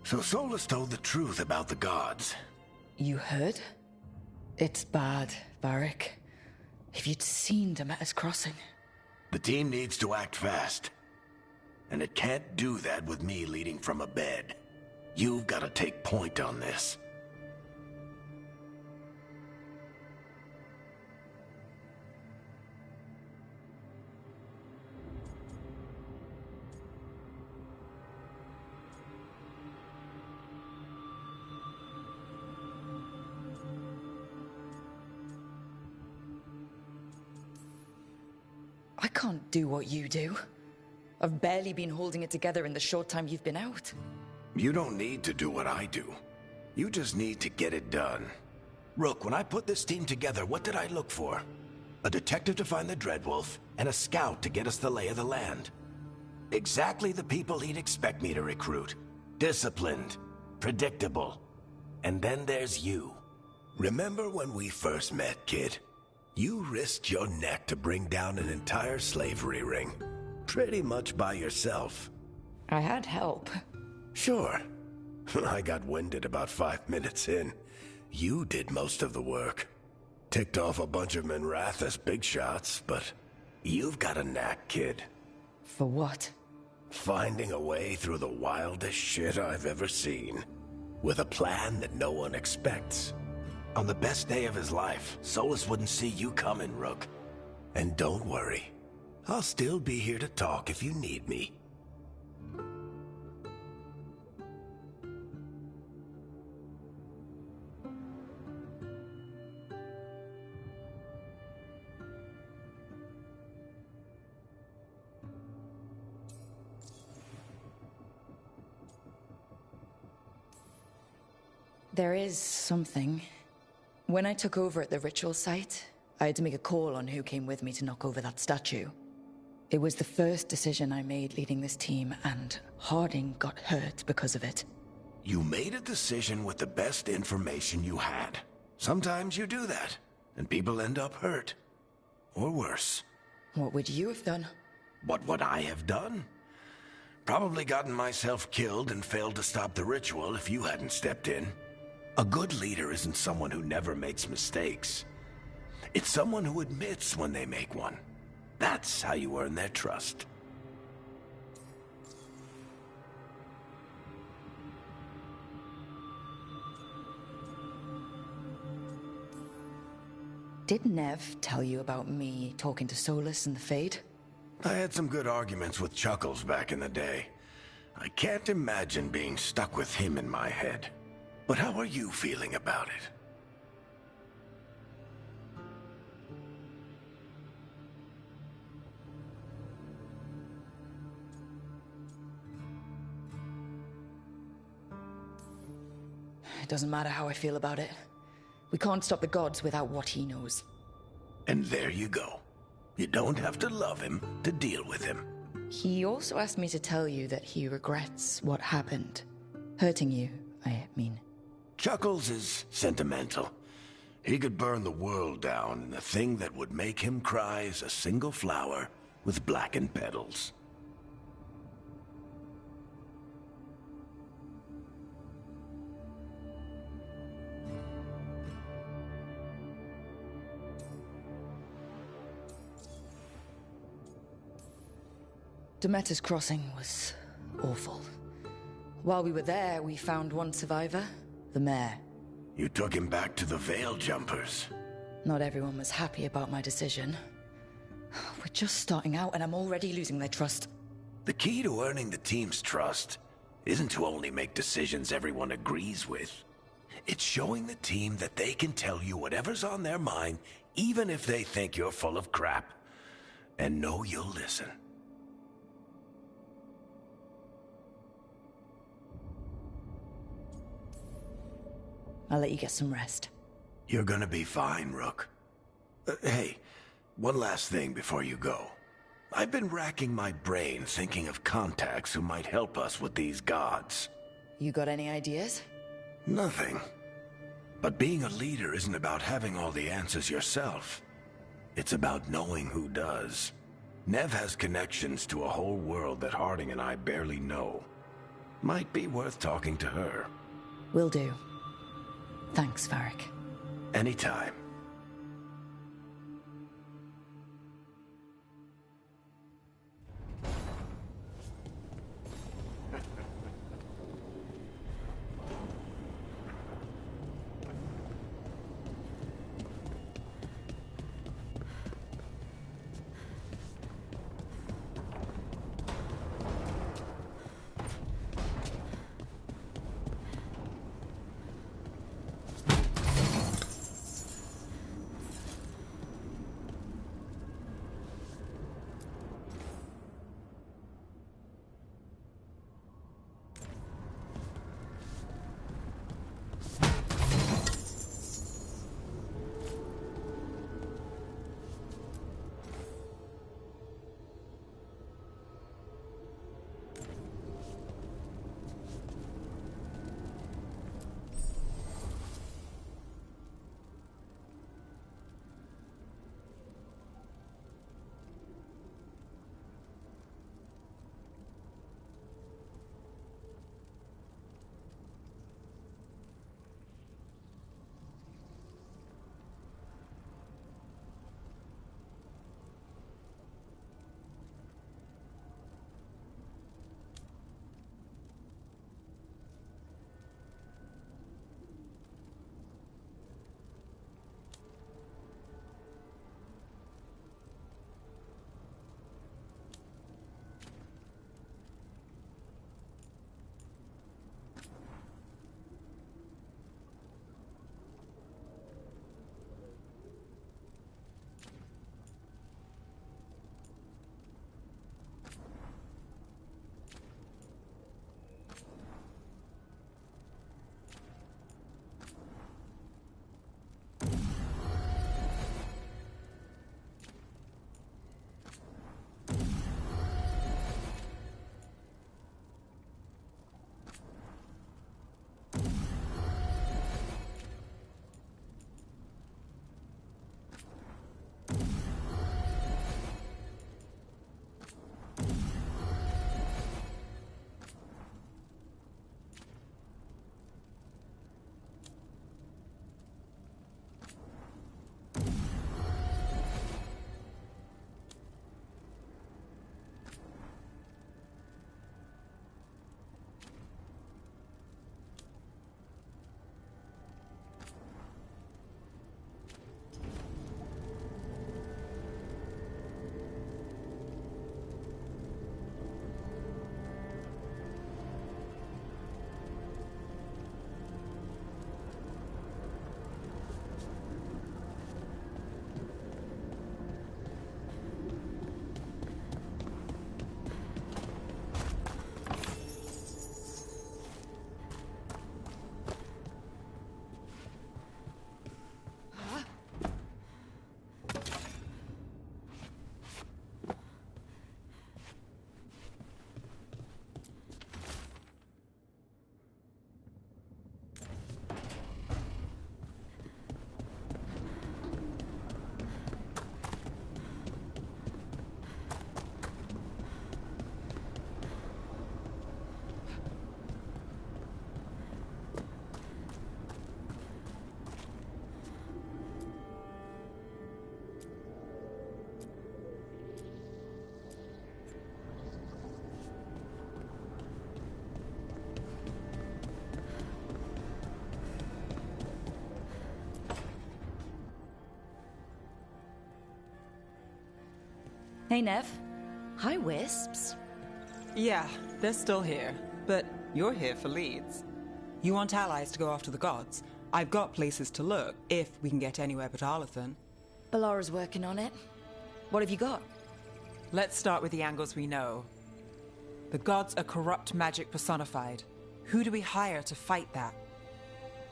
So Solus told the truth about the gods. You heard? It's bad, Varric. If you'd seen Demeter's crossing. The team needs to act fast. And it can't do that with me leading from a bed. You've got to take point on this. I can't do what you do. I've barely been holding it together in the short time you've been out. You don't need to do what I do. You just need to get it done. Rook, when I put this team together, what did I look for? A detective to find the Dreadwolf, and a scout to get us the lay of the land. Exactly the people he'd expect me to recruit. Disciplined, predictable. And then there's you. Remember when we first met, kid? You risked your neck to bring down an entire slavery ring. Pretty much by yourself. I had help. Sure. I got winded about 5 minutes in. You did most of the work. Ticked off a bunch of Minrathous big shots, but you've got a knack, kid. For what? Finding a way through the wildest shit I've ever seen. With a plan that no one expects. On the best day of his life, Solus wouldn't see you coming, Rook. And don't worry. I'll still be here to talk if you need me. There is something. When I took over at the ritual site, I had to make a call on who came with me to knock over that statue. It was the first decision I made leading this team, and Harding got hurt because of it. You made a decision with the best information you had. Sometimes you do that, and people end up hurt. Or worse. What would you have done? What would I have done? Probably gotten myself killed and failed to stop the ritual if you hadn't stepped in. A good leader isn't someone who never makes mistakes. It's someone who admits when they make one. That's how you earn their trust. Did Nev tell you about me talking to Solus and the Fade? I had some good arguments with Chuckles back in the day. I can't imagine being stuck with him in my head. But how are you feeling about it? It doesn't matter how I feel about it. We can't stop the gods without what he knows. And there you go. You don't have to love him to deal with him. He also asked me to tell you that he regrets what happened. Hurting you, I mean. Chuckles is sentimental. He could burn the world down, and the thing that would make him cry is a single flower with blackened petals. Demeter's crossing was awful. While we were there, we found one survivor, the mayor. You took him back to the Veil Jumpers. Not everyone was happy about my decision. We're just starting out and I'm already losing their trust. The key to earning the team's trust isn't to only make decisions everyone agrees with. It's showing the team that they can tell you whatever's on their mind, even if they think you're full of crap. And know you'll listen. I'll let you get some rest. You're gonna be fine, Rook. Hey, one last thing before you go. I've been racking my brain thinking of contacts who might help us with these gods. You got any ideas? Nothing. But being a leader isn't about having all the answers yourself. It's about knowing who does. Nev has connections to a whole world that Harding and I barely know. Might be worth talking to her. Will do. Thanks, Varric. Anytime. Hey, Nev. Hi, Wisps. Yeah, they're still here. But you're here for leads. You want allies to go after the gods? I've got places to look, if we can get anywhere but Arlathan. Balara's working on it. What have you got? Let's start with the angles we know. The gods are corrupt magic personified. Who do we hire to fight that?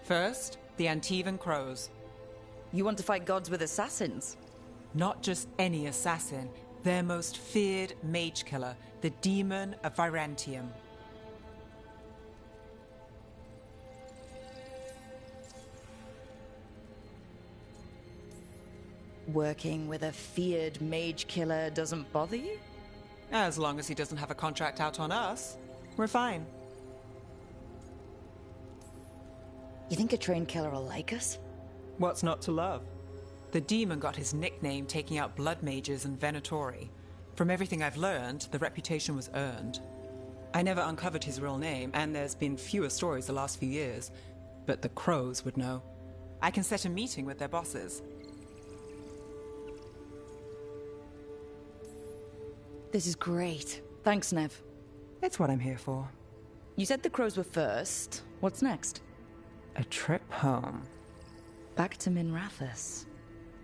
First, the Antivan Crows. You want to fight gods with assassins? Not just any assassin. Their most feared mage killer, the Demon of Virantium. Working with a feared mage killer doesn't bother you? As long as he doesn't have a contract out on us, we're fine. You think a trained killer will like us? What's not to love? The demon got his nickname taking out blood mages and venatori. From everything I've learned, the reputation was earned. I never uncovered his real name, and there's been fewer stories the last few years, but the crows would know. I can set a meeting with their bosses. This is great. Thanks, Nev. It's what I'm here for. You said the crows were first. What's next? A trip home. Back to Minrathous.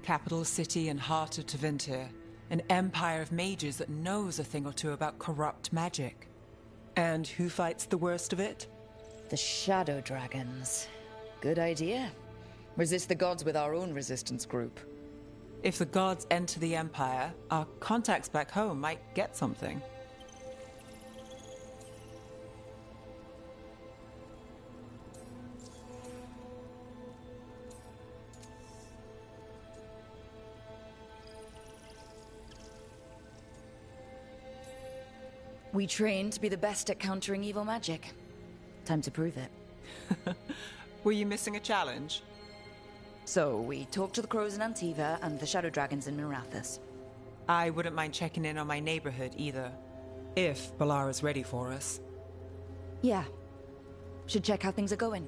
Capital city and heart of Tevinter. An empire of mages that knows a thing or two about corrupt magic. And who fights the worst of it? The Shadow Dragons. Good idea. Resist the gods with our own resistance group. If the gods enter the empire, our contacts back home might get something. We train to be the best at countering evil magic. Time to prove it. Were you missing a challenge? So, we talked to the crows in Antiva and the Shadow Dragons in Minrathous. I wouldn't mind checking in on my neighborhood either. If Balara's ready for us. Yeah. Should check how things are going.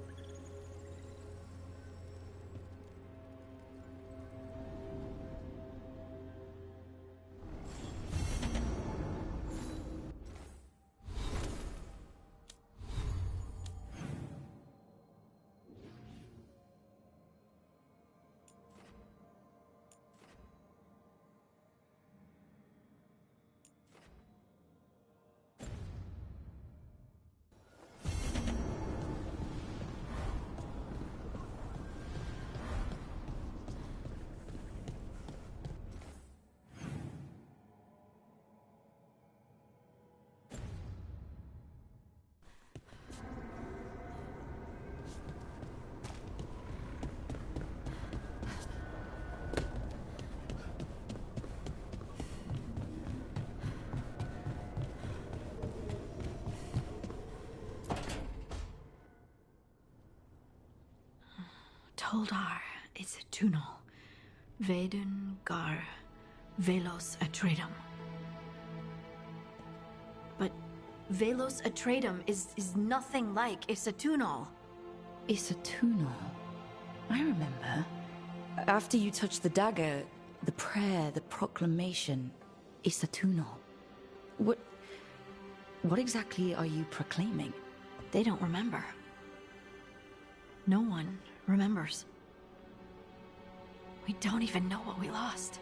Toldar is a tunal. Veilguard, Velos Atreidim. But Velos Atreidim is nothing like Isatunal. Isatunal? I remember. After you touched the dagger, the prayer, the proclamation, Isatunal. What exactly are you proclaiming? They don't remember. No one remembers. We don't even know what we lost.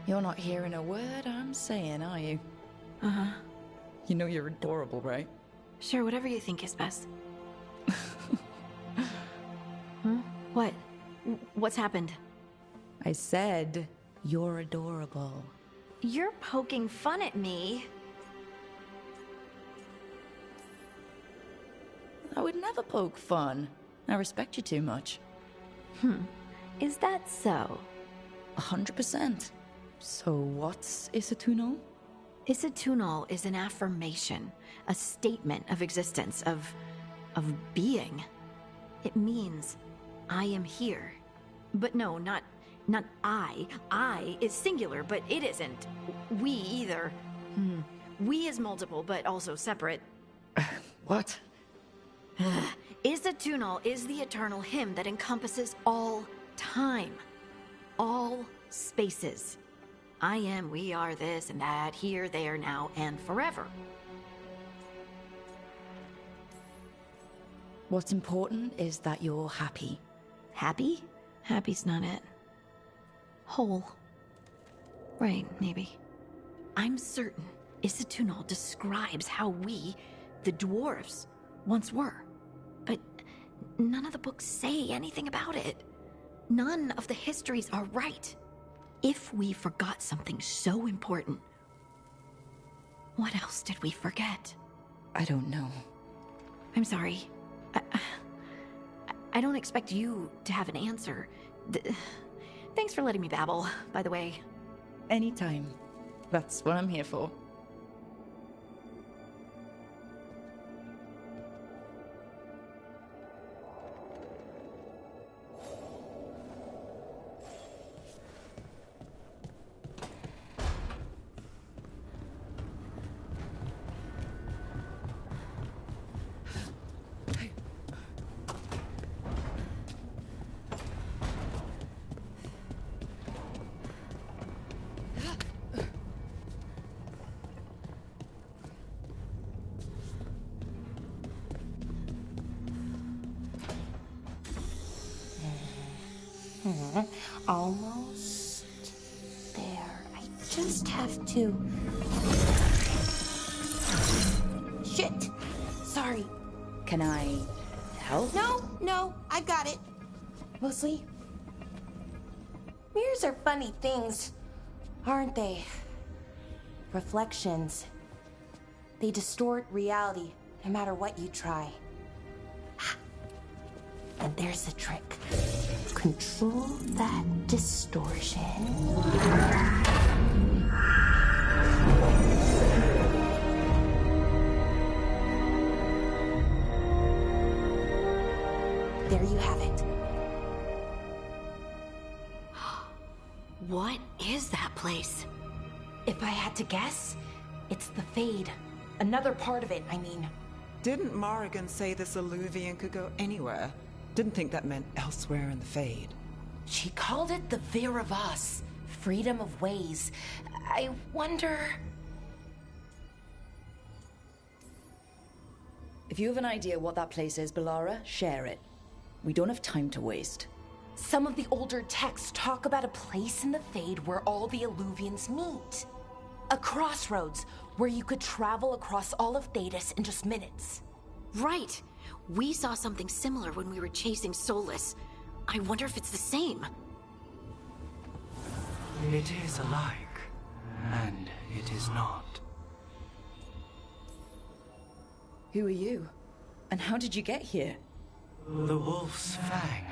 You're not hearing a word I'm saying, are you? Uh-huh. You know you're adorable, right? Sure, whatever you think is best. Huh? What? What's happened? I said you're adorable. You're poking fun at me. I would never poke fun. I respect you too much. Is that so? 100%. So what's Isatunal? Isatunal is an affirmation, a statement of existence, of being. It means, I am here. But no, not I. I is singular, but it isn't. We either. We is multiple, but also separate. What? Isatunal is the eternal hymn that encompasses all time. All spaces. I am, we are, this and that, here, there, now, and forever. What's important is that you're happy. Happy? Happy's not it. Whole. Right, maybe. I'm certain Isatunal describes how we, the dwarves, once were. But none of the books say anything about it. None of the histories are right. If we forgot something so important, what else did we forget? I don't know. I'm sorry. I don't expect you to have an answer. Thanks for letting me babble, by the way. Anytime. That's what I'm here for. Almost there. I just have to... Shit! Sorry. Can I help? No, I got it. Mostly, mirrors are funny things, aren't they? Reflections. They distort reality, no matter what you try. And there's the trick. Control that distortion. There you have it. What is that place? If I had to guess, it's the Fade. Another part of it, I mean. Didn't Morrigan say this Illuvian could go anywhere? Didn't think that meant elsewhere in the Fade. She called it the Vir of Us. Freedom of ways. I wonder... If you have an idea what that place is, Bellara, share it. We don't have time to waste. Some of the older texts talk about a place in the Fade where all the Illuvians meet. A crossroads where you could travel across all of Thedas in just minutes. Right. We saw something similar when we were chasing Solus. I wonder if it's the same. It is alike, and it is not. Who are you? And how did you get here? The Wolf's Fang.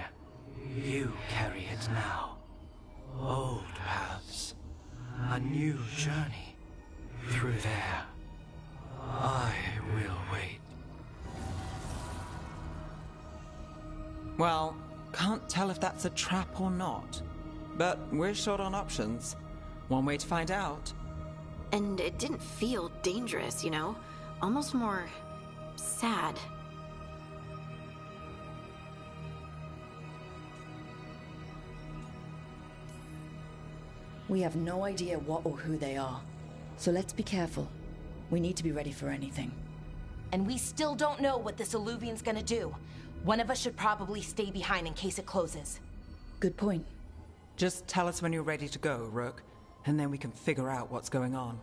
You carry it now. Old paths. A new journey. Through there. I will wait. Well, can't tell if that's a trap or not. But we're short on options. One way to find out. And it didn't feel dangerous, you know? Almost more... sad. We have no idea what or who they are. So let's be careful. We need to be ready for anything. And we still don't know what this Illuvian's gonna do. One of us should probably stay behind in case it closes. Good point. Just tell us when you're ready to go, Rook, and then we can figure out what's going on.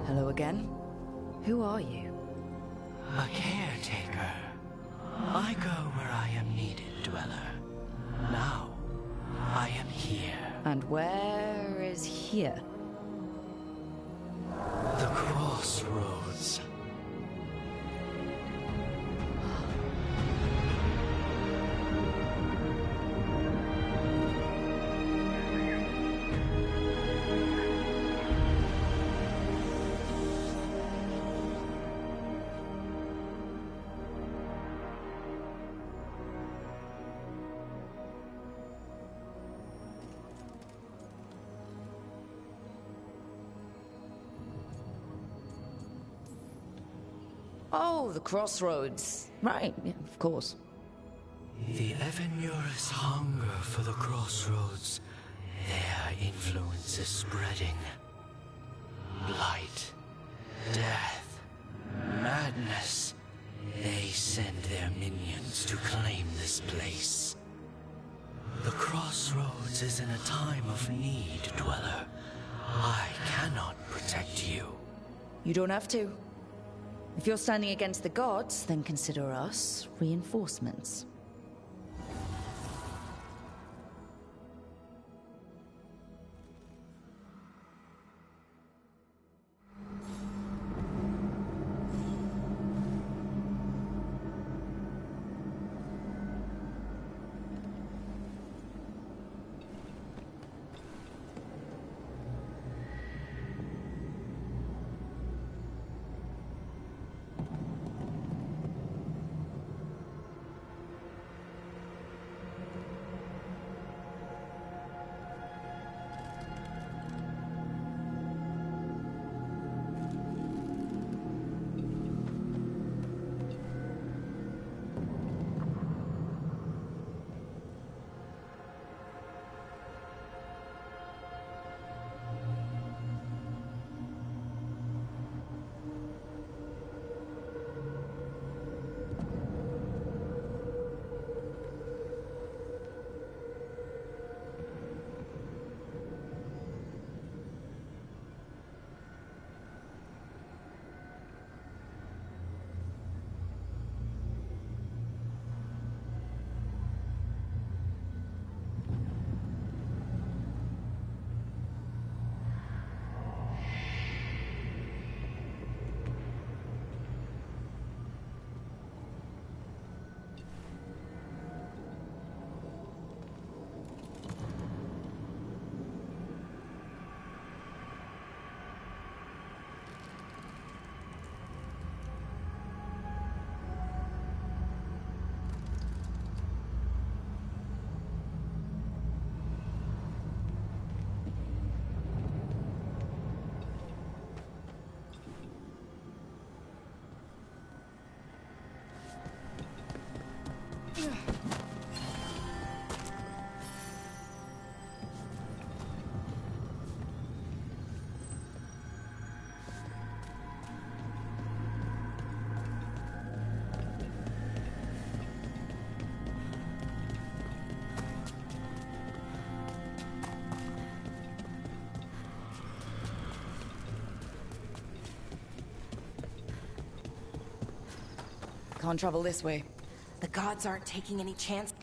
Hello again? Who are you? A caretaker. I go where I am needed, Dweller. Now, I am here. And where is here? The crossroads. Oh, the crossroads. Right, yeah, of course. The Evanurus hunger for the crossroads. Their influence is spreading. Blight, death, madness. They send their minions to claim this place. The crossroads is in a time of need, Dweller. I cannot protect you. You don't have to. If you're standing against the gods, then consider us reinforcements. Can't travel this way. The gods aren't taking any chances.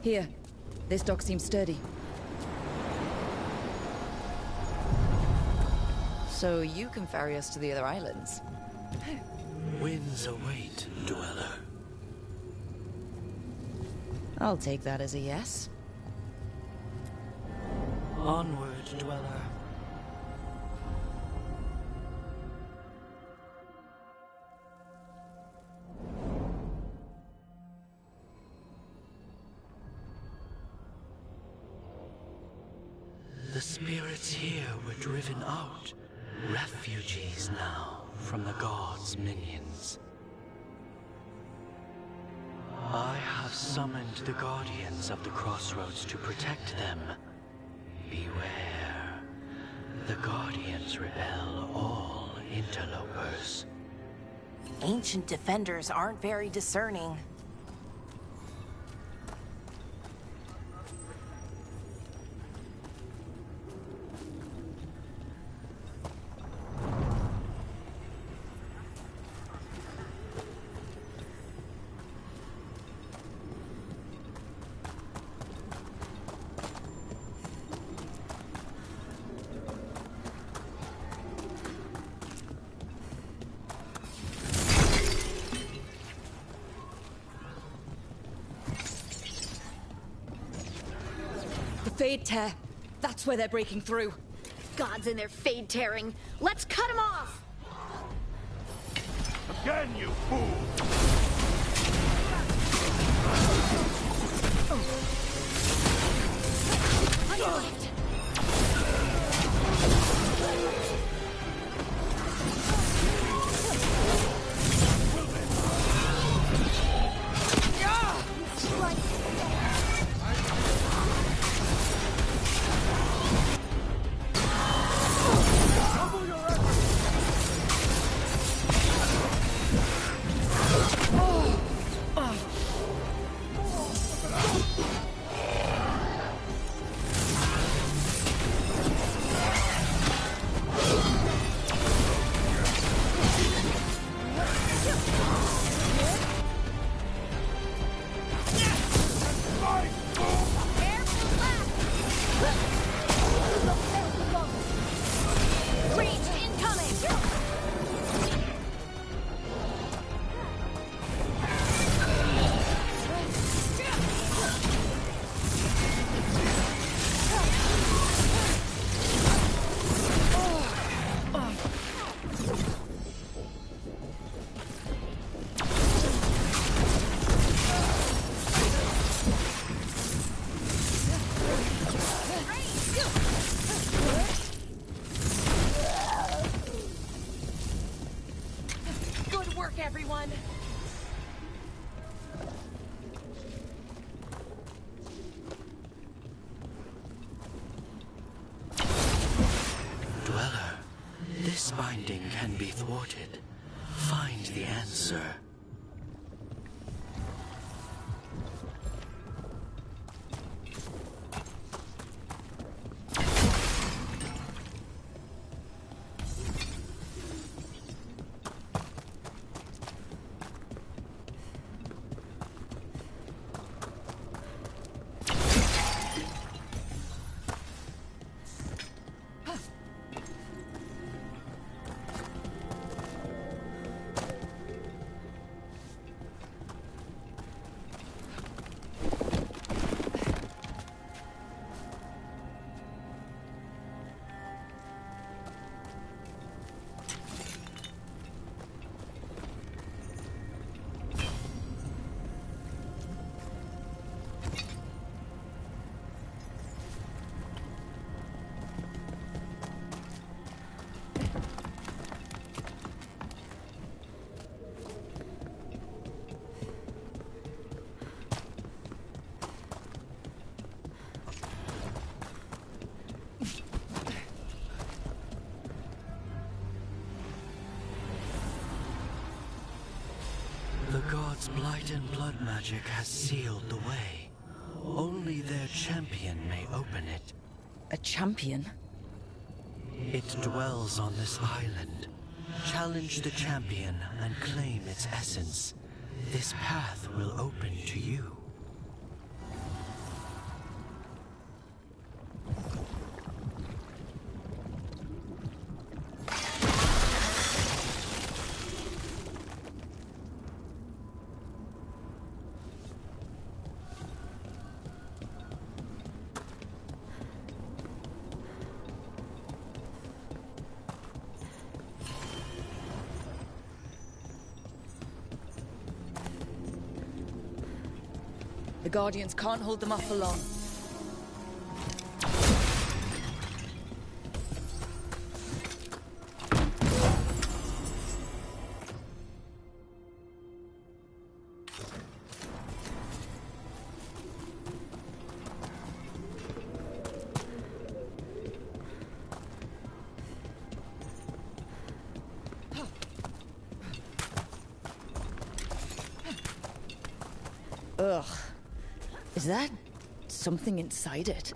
Here. This dock seems sturdy. So you can ferry us to the other islands? Winds await, Dweller. I'll take that as a yes. Onward, Dweller. The spirits here were driven out, refugees now from the gods' minions. I have summoned the guardians of the crossroads to protect them. Beware. The guardians repel all interlopers. Ancient defenders aren't very discerning. Fade tear. That's where they're breaking through. Gods and their fade tearing. Let's cut them off! Again, you fool! On your left. Everyone! Dweller, this binding can be thwarted. Find the answer. The gods' blight and blood magic has sealed the way. Only their champion may open it. A champion? It dwells on this island. Challenge the champion and claim its essence. This path will open to you. The Guardians can't hold them off for long. Ugh. Is that something inside it?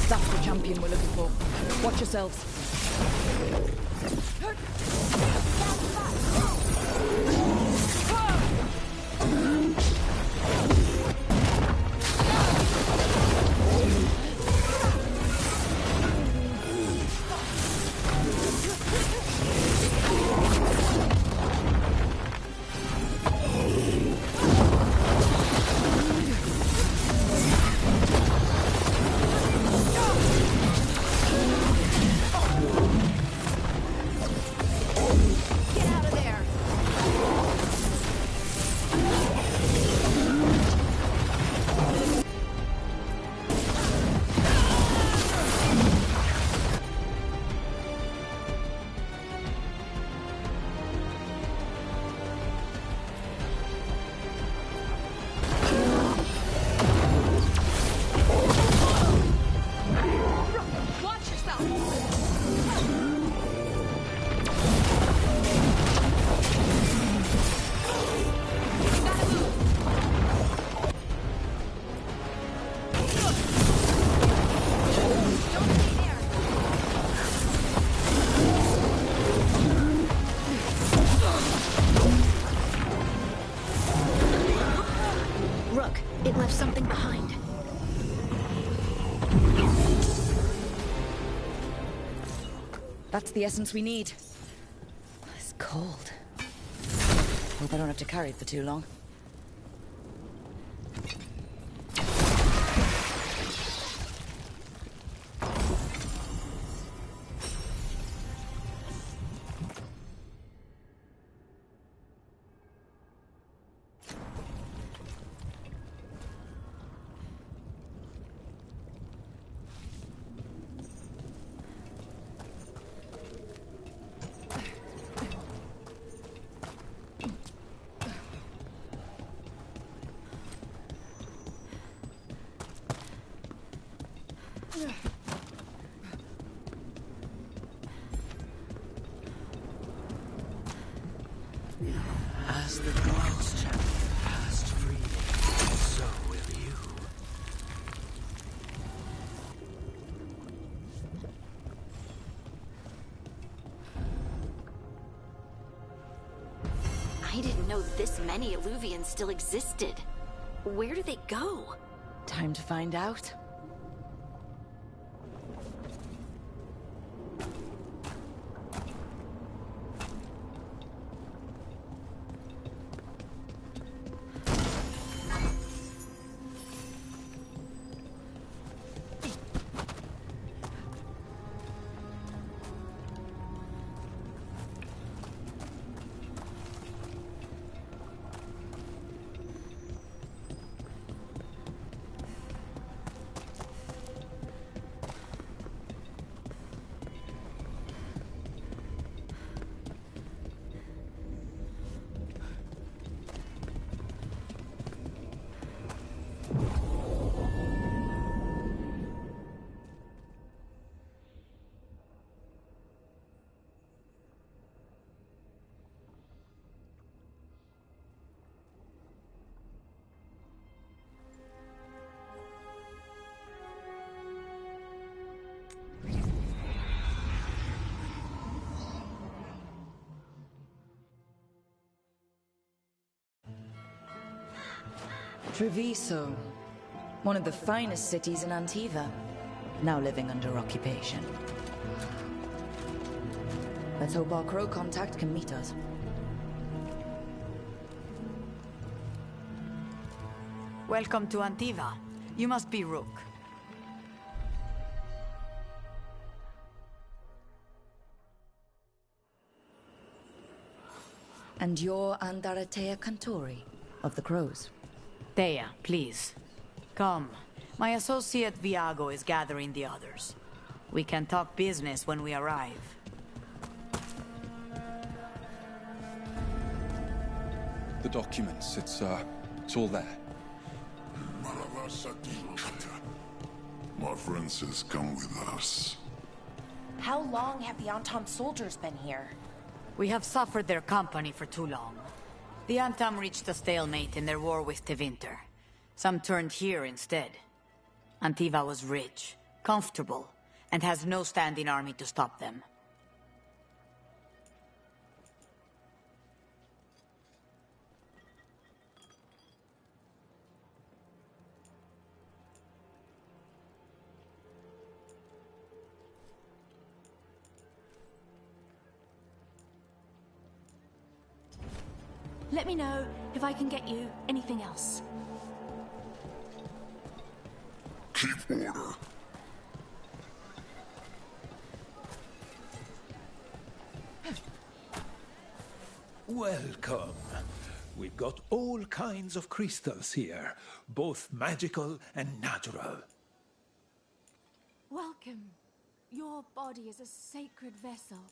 That's the champion we're looking for. Watch yourselves. That's the essence we need. It's cold. Hope I don't have to carry it for too long. As the gods champion passed freely, so will you. I didn't know this many Illuvians still existed. Where do they go? Time to find out. Treviso, one of the finest cities in Antiva, now living under occupation. Let's hope our crow contact can meet us. Welcome to Antiva. You must be Rook. And you're Andaratea Cantori, of the Crows. Thea, please. Come. My associate Viago is gathering the others. We can talk business when we arrive. The documents, it's all there. My friend says come with us. How long have the Antam soldiers been here? We have suffered their company for too long. The Antam reached a stalemate in their war with Tevinter. Some turned here instead. Antiva was rich, comfortable, and has no standing army to stop them. Let me know if I can get you anything else. Keep order. Welcome. We've got all kinds of crystals here, both magical and natural. Welcome. Your body is a sacred vessel,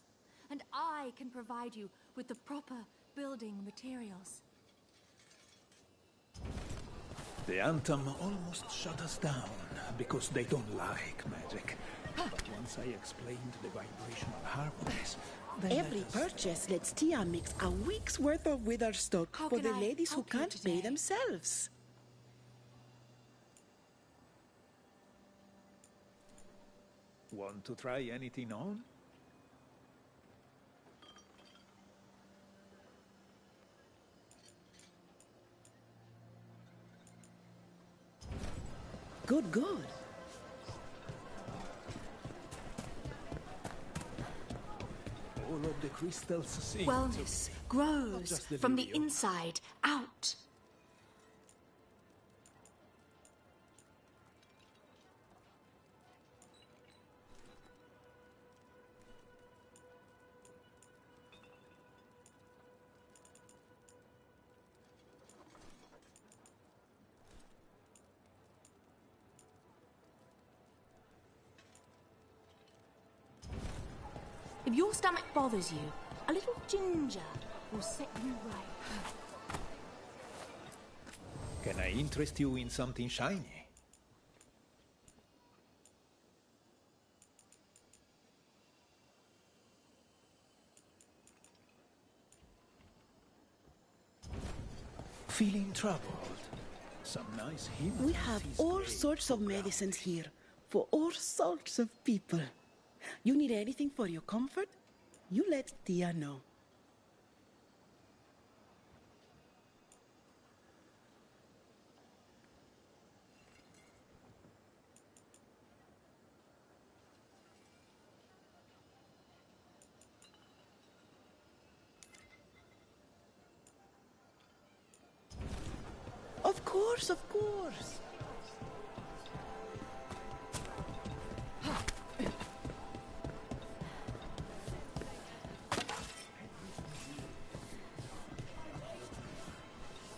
and I can provide you with the proper building materials. The Antam almost shut us down because they don't like magic. But once I explained the vibrational harmonies, they Every purchase lets Tia mix a week's worth of wither stock for the ladies who can't pay themselves. Want to try anything on? Good. of the crystals seem Wellness to be. grows Just from the delirium. inside out. If your stomach bothers you, a little ginger will set you right. Can I interest you in something shiny? Feeling troubled? Some nice hints. We have all sorts of medicines here for all sorts of people. You need anything for your comfort? You let Tia know. Of course, of course.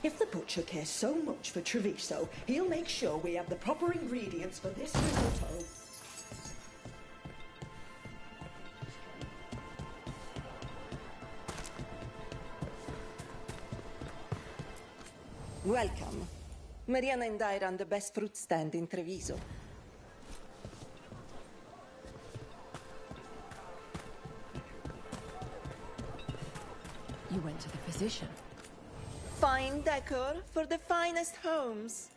If the butcher cares so much for Treviso, he'll make sure we have the proper ingredients for this risotto. Welcome. Mariana and I run the best fruit stand in Treviso. You went to the physician. Fine decor for the finest homes.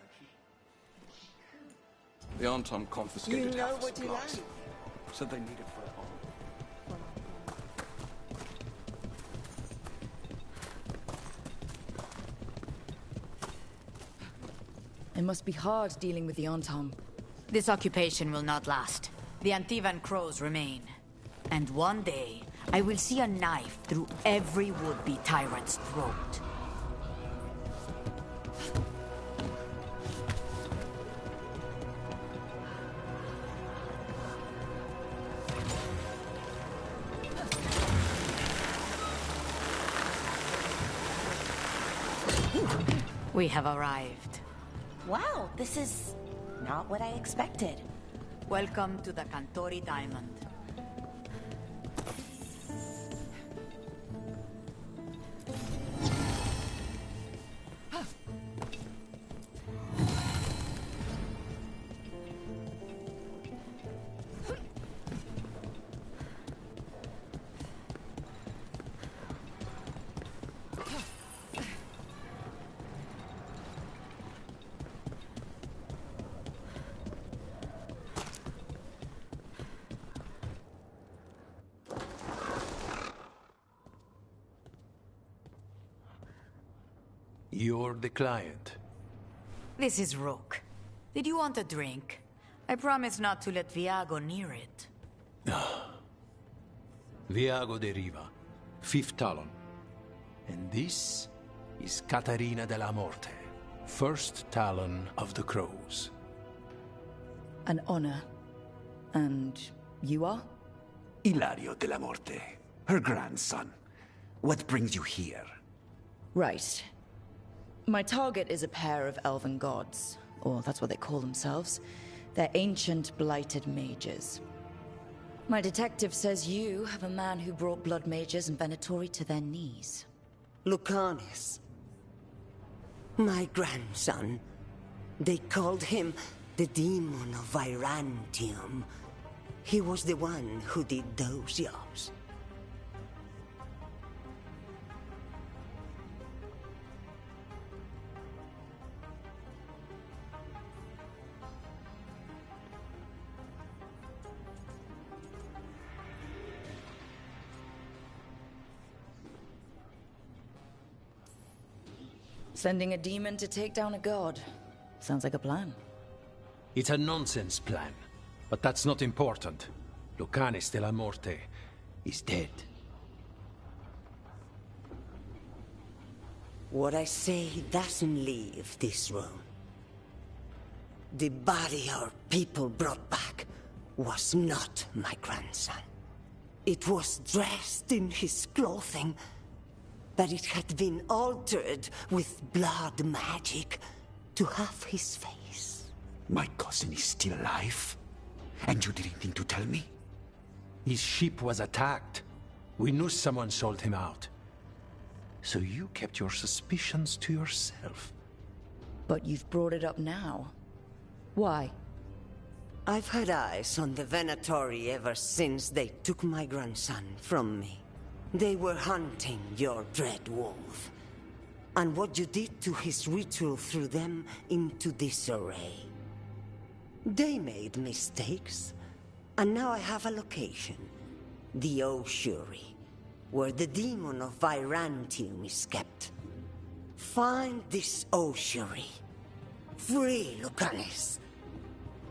The Anton confiscated You know half the what you supplies. like. Said they needed for their home. It must be hard dealing with the Antom. This occupation will not last. The Antivan crows remain. And one day, I will see a knife through every would-be tyrant's throat. We have arrived. Wow, this is not what I expected. Welcome to the Cantori Diamond. You're the client. This is Rook. Did you want a drink? I promise not to let Viago near it. Viago de Riva, fifth Talon. And this is Catarina de la Morte, first Talon of the Crows. An honor. And you are? Ilario de la Morte, her grandson. What brings you here? Right. My target is a pair of elven gods, or that's what they call themselves. They're ancient, blighted mages. My detective says you have a man who brought blood mages and Venatori to their knees. Lucanis. My grandson. They called him the Demon of Virantium. He was the one who did those jobs. Sending a demon to take down a god. Sounds like a plan. It's a nonsense plan, but that's not important. Lucanis de la Morte is dead. What I say doesn't leave this room. The body our people brought back was not my grandson. It was dressed in his clothing, but it had been altered with blood magic to have his face. My cousin is still alive? And you didn't think to tell me? His ship was attacked. We knew someone sold him out. So you kept your suspicions to yourself. But you've brought it up now. Why? I've had eyes on the Venatori ever since they took my grandson from me. They were hunting your dread wolf. And what you did to his ritual threw them into disarray. They made mistakes, and now I have a location. The ossuary, where the demon of Virantium is kept. Find this ossuary. Free Lucanis.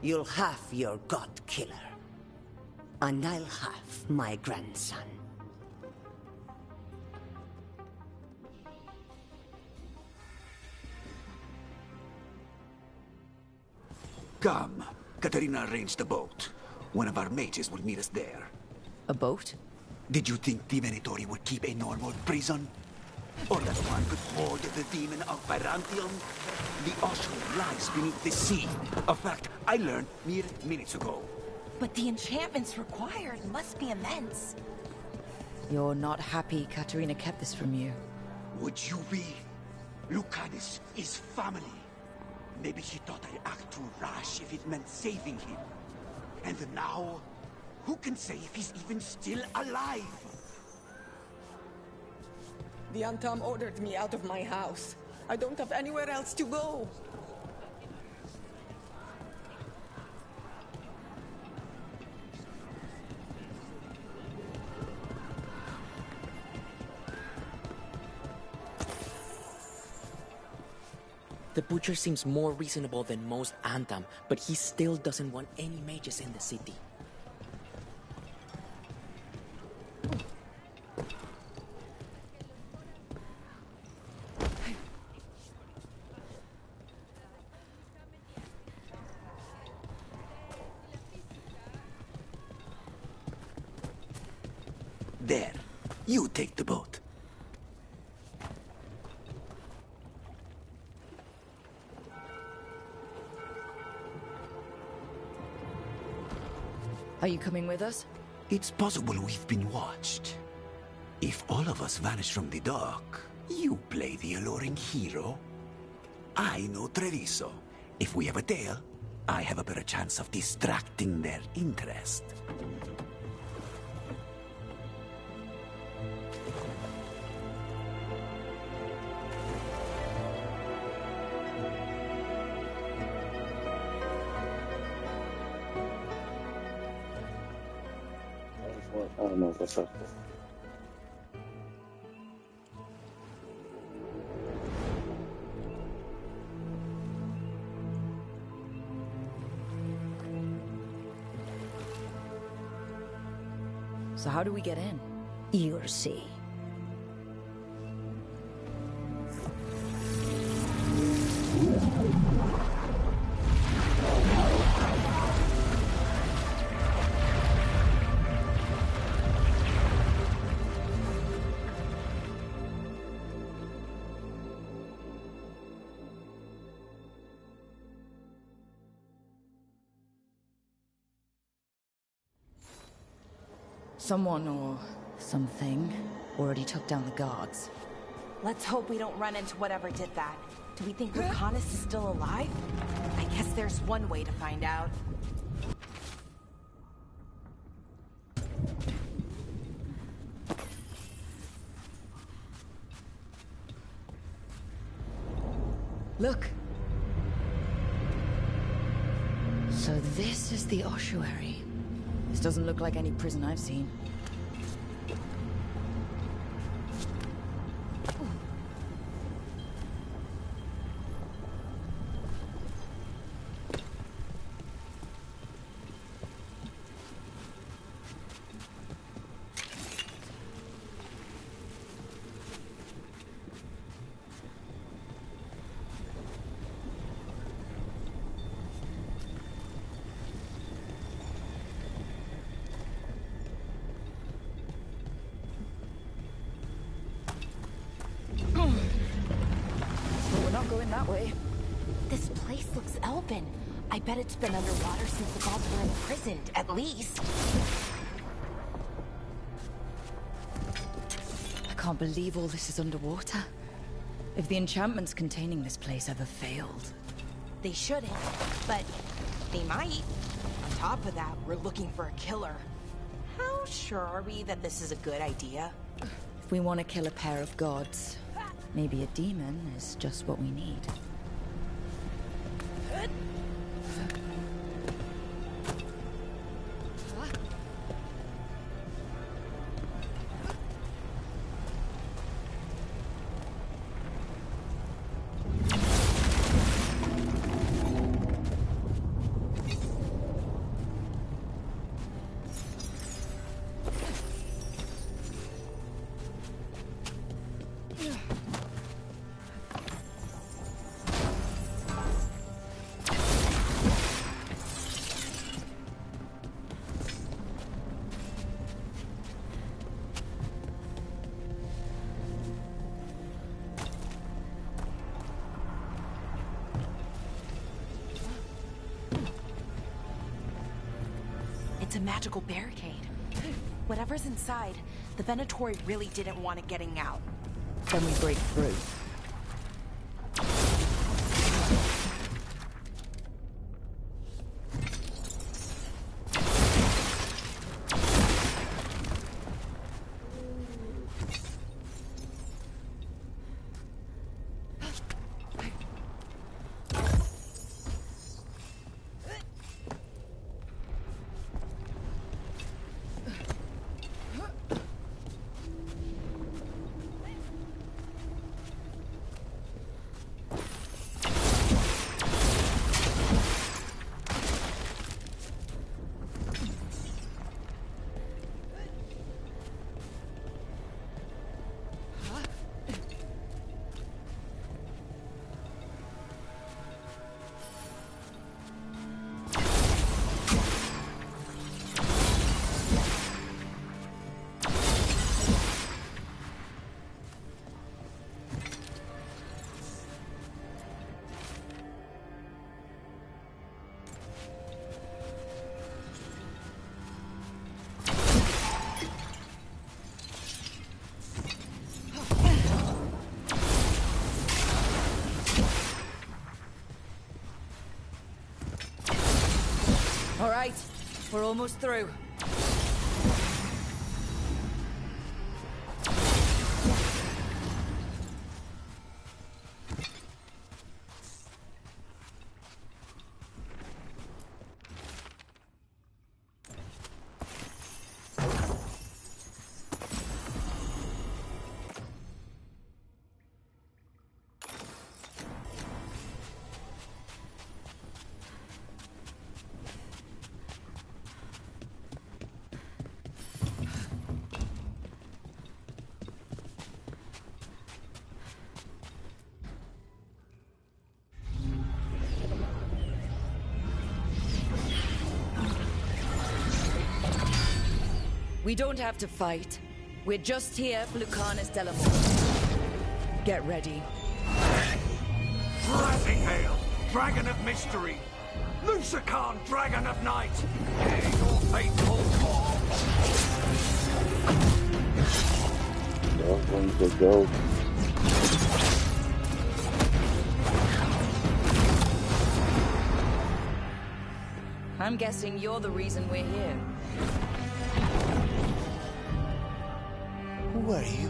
You'll have your god killer. And I'll have my grandson. Come. Katarina arranged a boat. One of our mages will meet us there. A boat? Did you think the Venatori would keep a normal prison? Or that one could hold the demon of Virantium? The ossuary lies beneath the sea. A fact I learned mere minutes ago. But the enchantments required must be immense. You're not happy Katarina kept this from you. Would you be? Lucanis is family. Maybe she thought I'd act too rash if it meant saving him. And now, who can say if he's even still alive? The Antam ordered me out of my house. I don't have anywhere else to go. The Butcher seems more reasonable than most Antam, but he still doesn't want any mages in the city. There. You take the boat. Are you coming with us? It's possible we've been watched. If all of us vanish from the dock, you play the alluring hero. I know Treviso. If we have a tail, I have a better chance of distracting their interest. So how do we get in? You'll see. Someone or something already took down the guards. Let's hope we don't run into whatever did that. Do we think Lucanus is still alive? I guess there's one way to find out. Look! So this is the ossuary. This doesn't look like any prison I've seen. way. This place looks elven. I bet it's been underwater since the gods were imprisoned, at least. I can't believe all this is underwater. If the enchantments containing this place ever failed. They shouldn't, but they might. On top of that, we're looking for a killer. How sure are we that this is a good idea? If we want to kill a pair of gods, maybe a demon is just what we need. It's a magical barricade. Whatever's inside, the Venatori really didn't want it getting out. Then we break through. All right, we're almost through. We don't have to fight. We're just here for Lucanus Delamore. Get ready. Rising Hail, Dragon of Mystery! Lucican, Dragon of Night! Hear your fateful call! Going to go. I'm guessing you're the reason we're here. Who are you?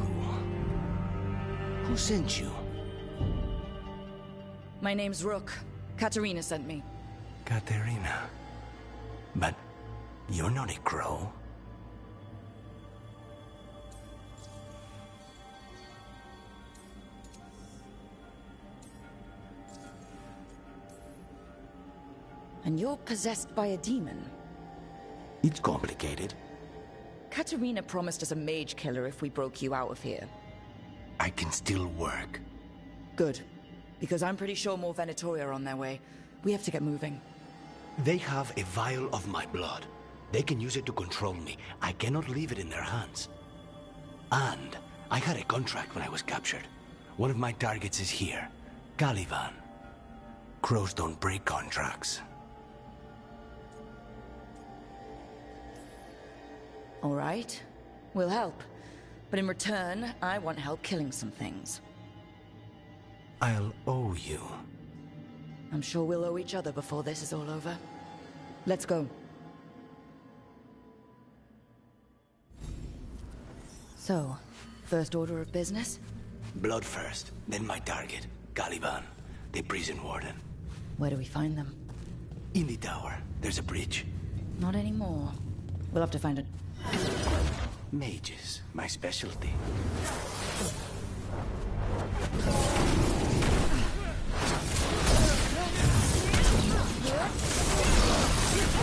Who sent you? My name's Rook. Katarina sent me. Katerina. But you're not a crow. And you're possessed by a demon. It's complicated. Katarina promised us a mage killer if we broke you out of here. I can still work. Good. Because I'm pretty sure more Venatori are on their way. We have to get moving. They have a vial of my blood. They can use it to control me. I cannot leave it in their hands. And I had a contract when I was captured. One of my targets is here. Caliban. Crows don't break contracts. All right. We'll help. But in return, I want help killing some things. I'll owe you. I'm sure we'll owe each other before this is all over. Let's go. So, first order of business? Blood first, then my target, Caliban, the prison warden. Where do we find them? In the tower. There's a bridge. Not anymore. We'll have to find a... Mages, my specialty.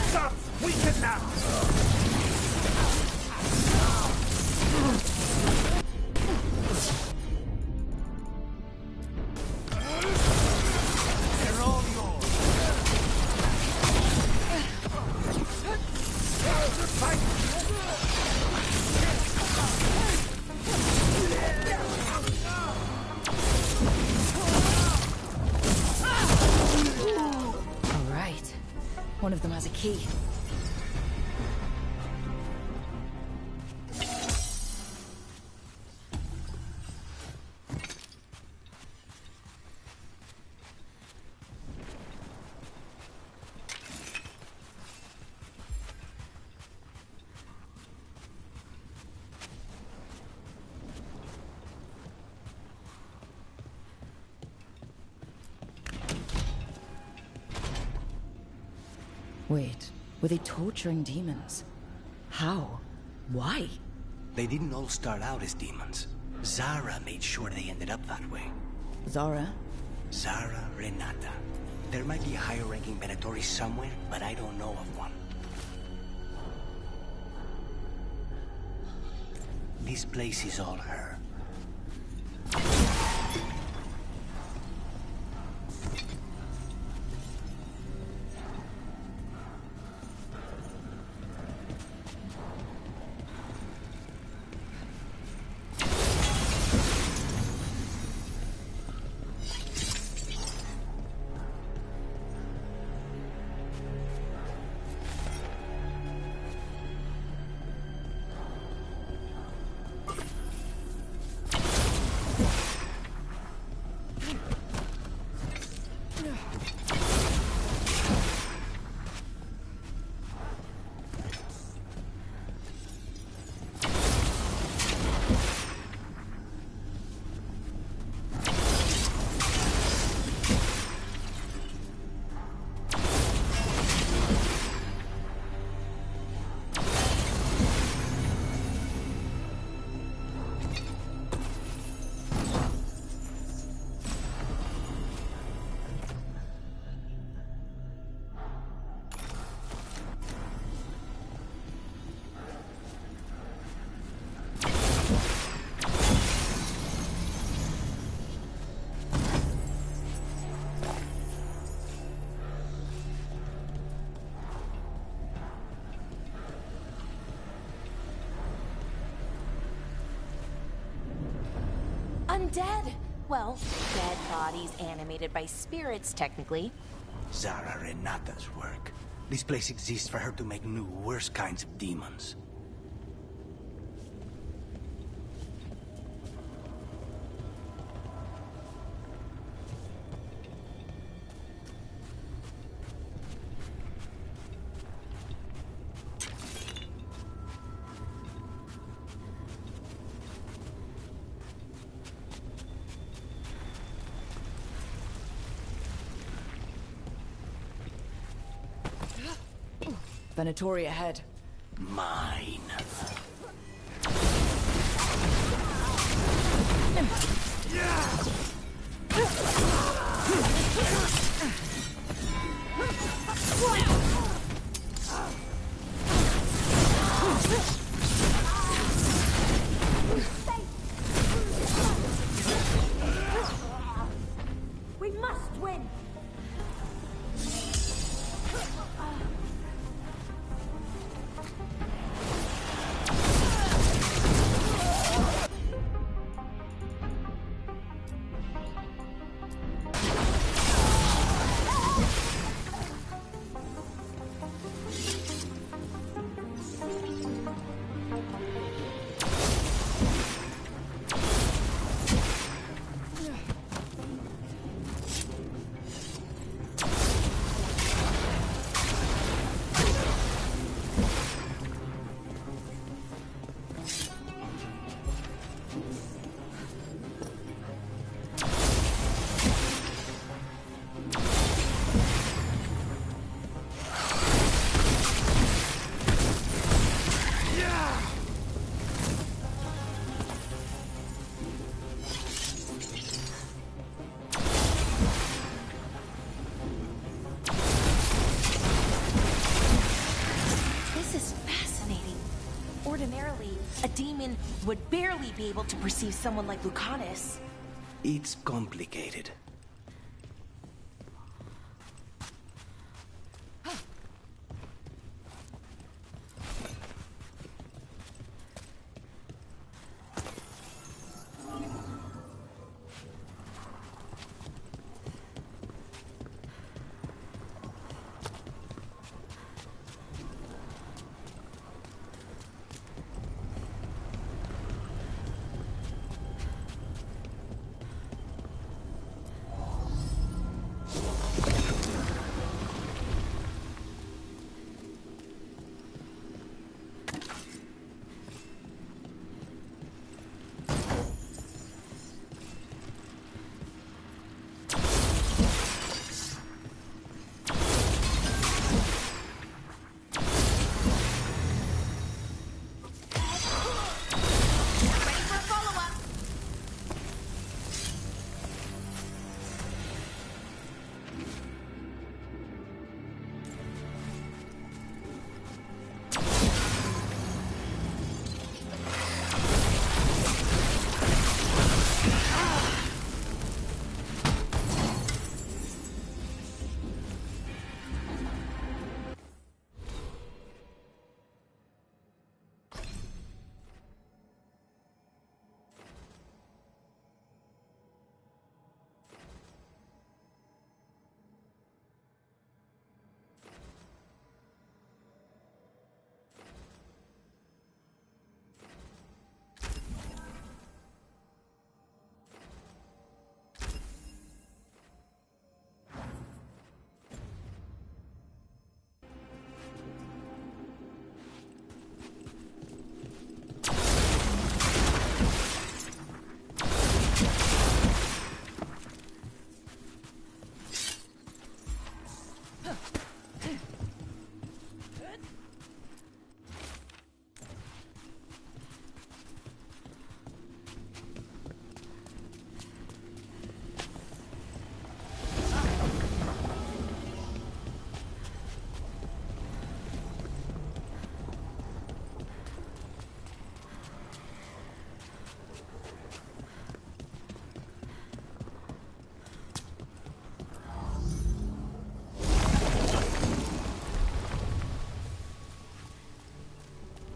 Stop! Weaken now! They're all yours! Fight! All right. One of them has a key. Wait, were they torturing demons? How? Why? They didn't all start out as demons. Zara made sure they ended up that way. Zara? Zara Renata. There might be a higher-ranking Venatori somewhere, but I don't know of one. This place is all her. Undead! Well, dead bodies animated by spirits, technically. Zara Renata's work. This place exists for her to make new, worse kinds of demons. Venatori ahead. Mine. We must win! demon would barely be able to perceive someone like Lucanus. It's complicated.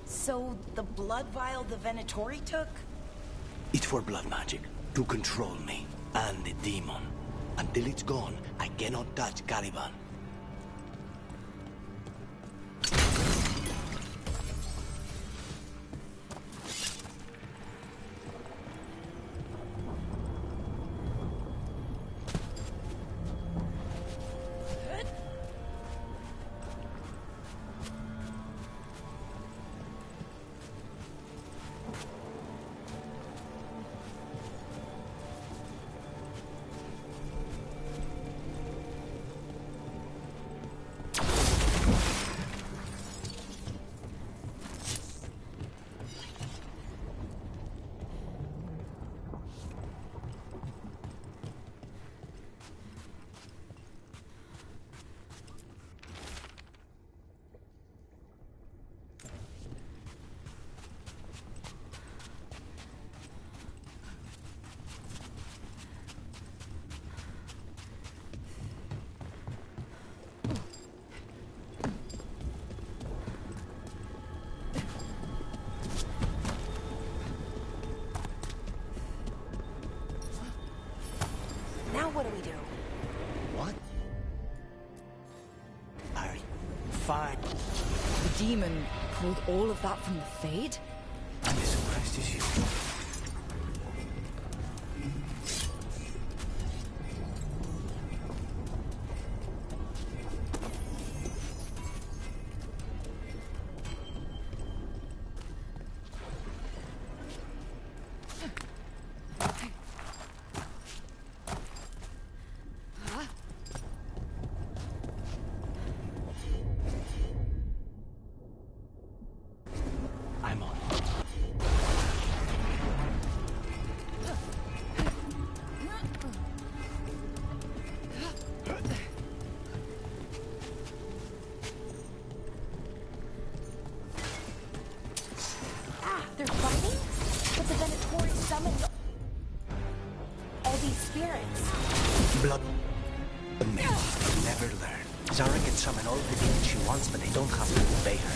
So, the blood vial the Venatori took? It's for blood magic, to control me, and the demon. Until it's gone, I cannot touch Caliban. Now what do we do? What? Are you fine? The demon pulled all of that from the Fade? I'm as surprised as you. I'm on. spirits. Blood. Never learn. Zara can summon all the demons she wants, but they don't have to obey her.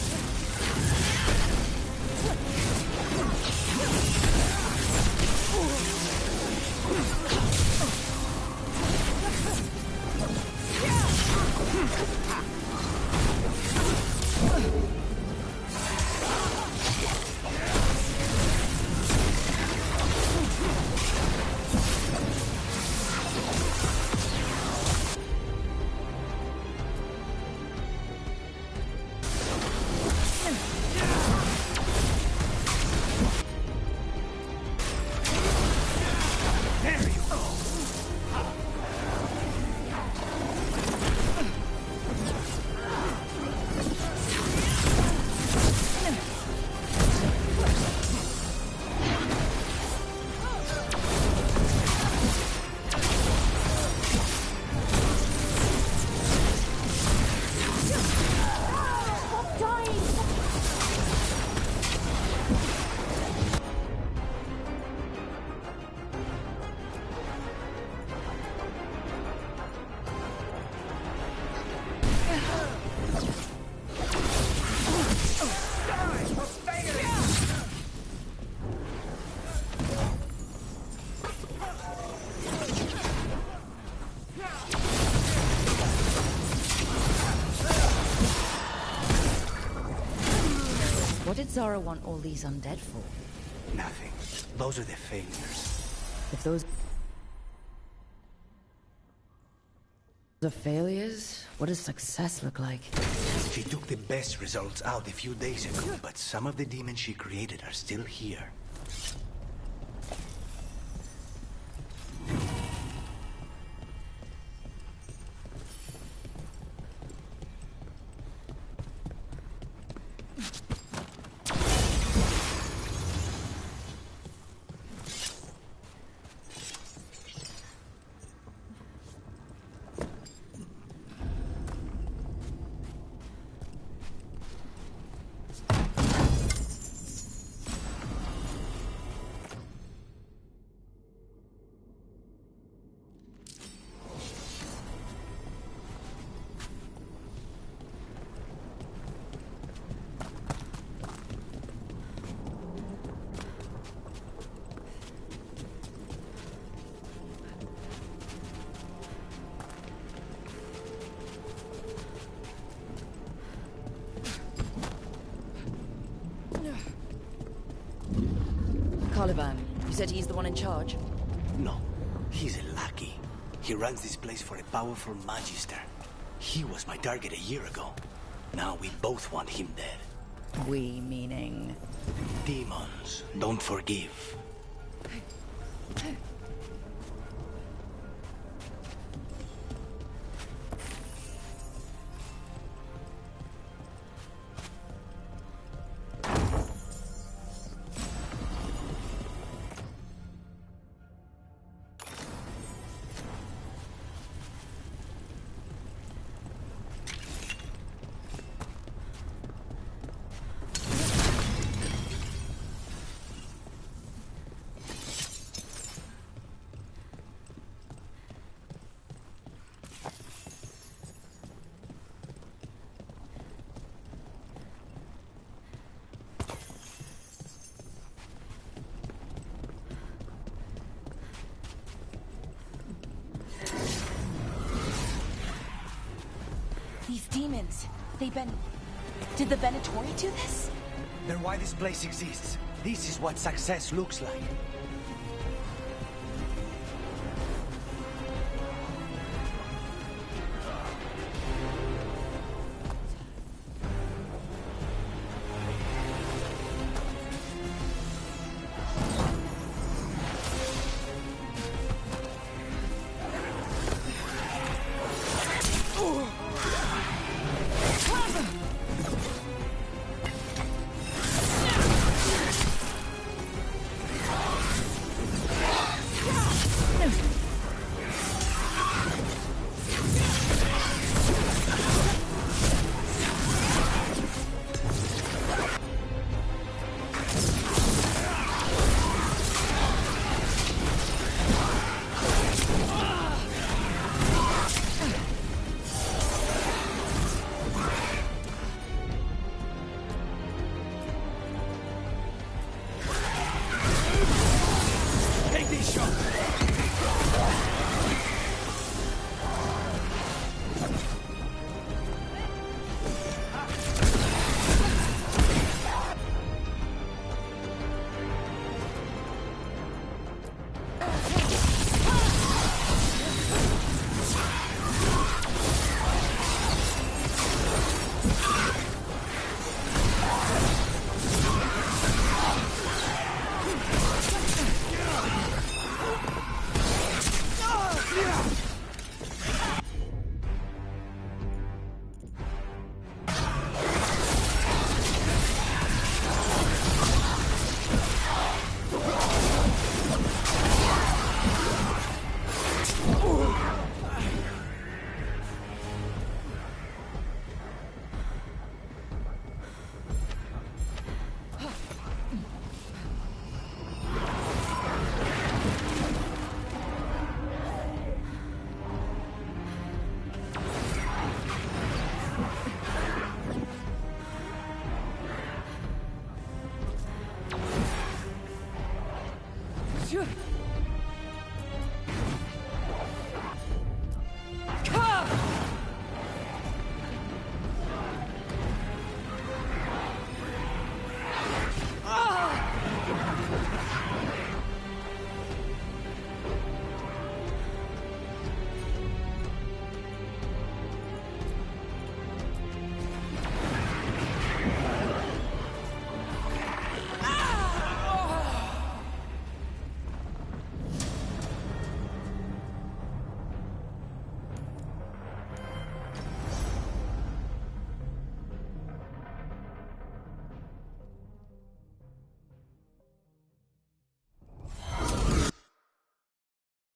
What did Zara want all these undead for? Nothing. Those are the failures. If those are failures, what does success look like? She took the best results out a few days ago, but some of the demons she created are still here. Caliban, you said he's the one in charge? No, he's a lackey. He runs this place for a powerful magister. He was my target a year ago. Now we both want him dead. We meaning? Demons don't forgive. These demons, did the Venatori do this? They're why this place exists. This is what success looks like.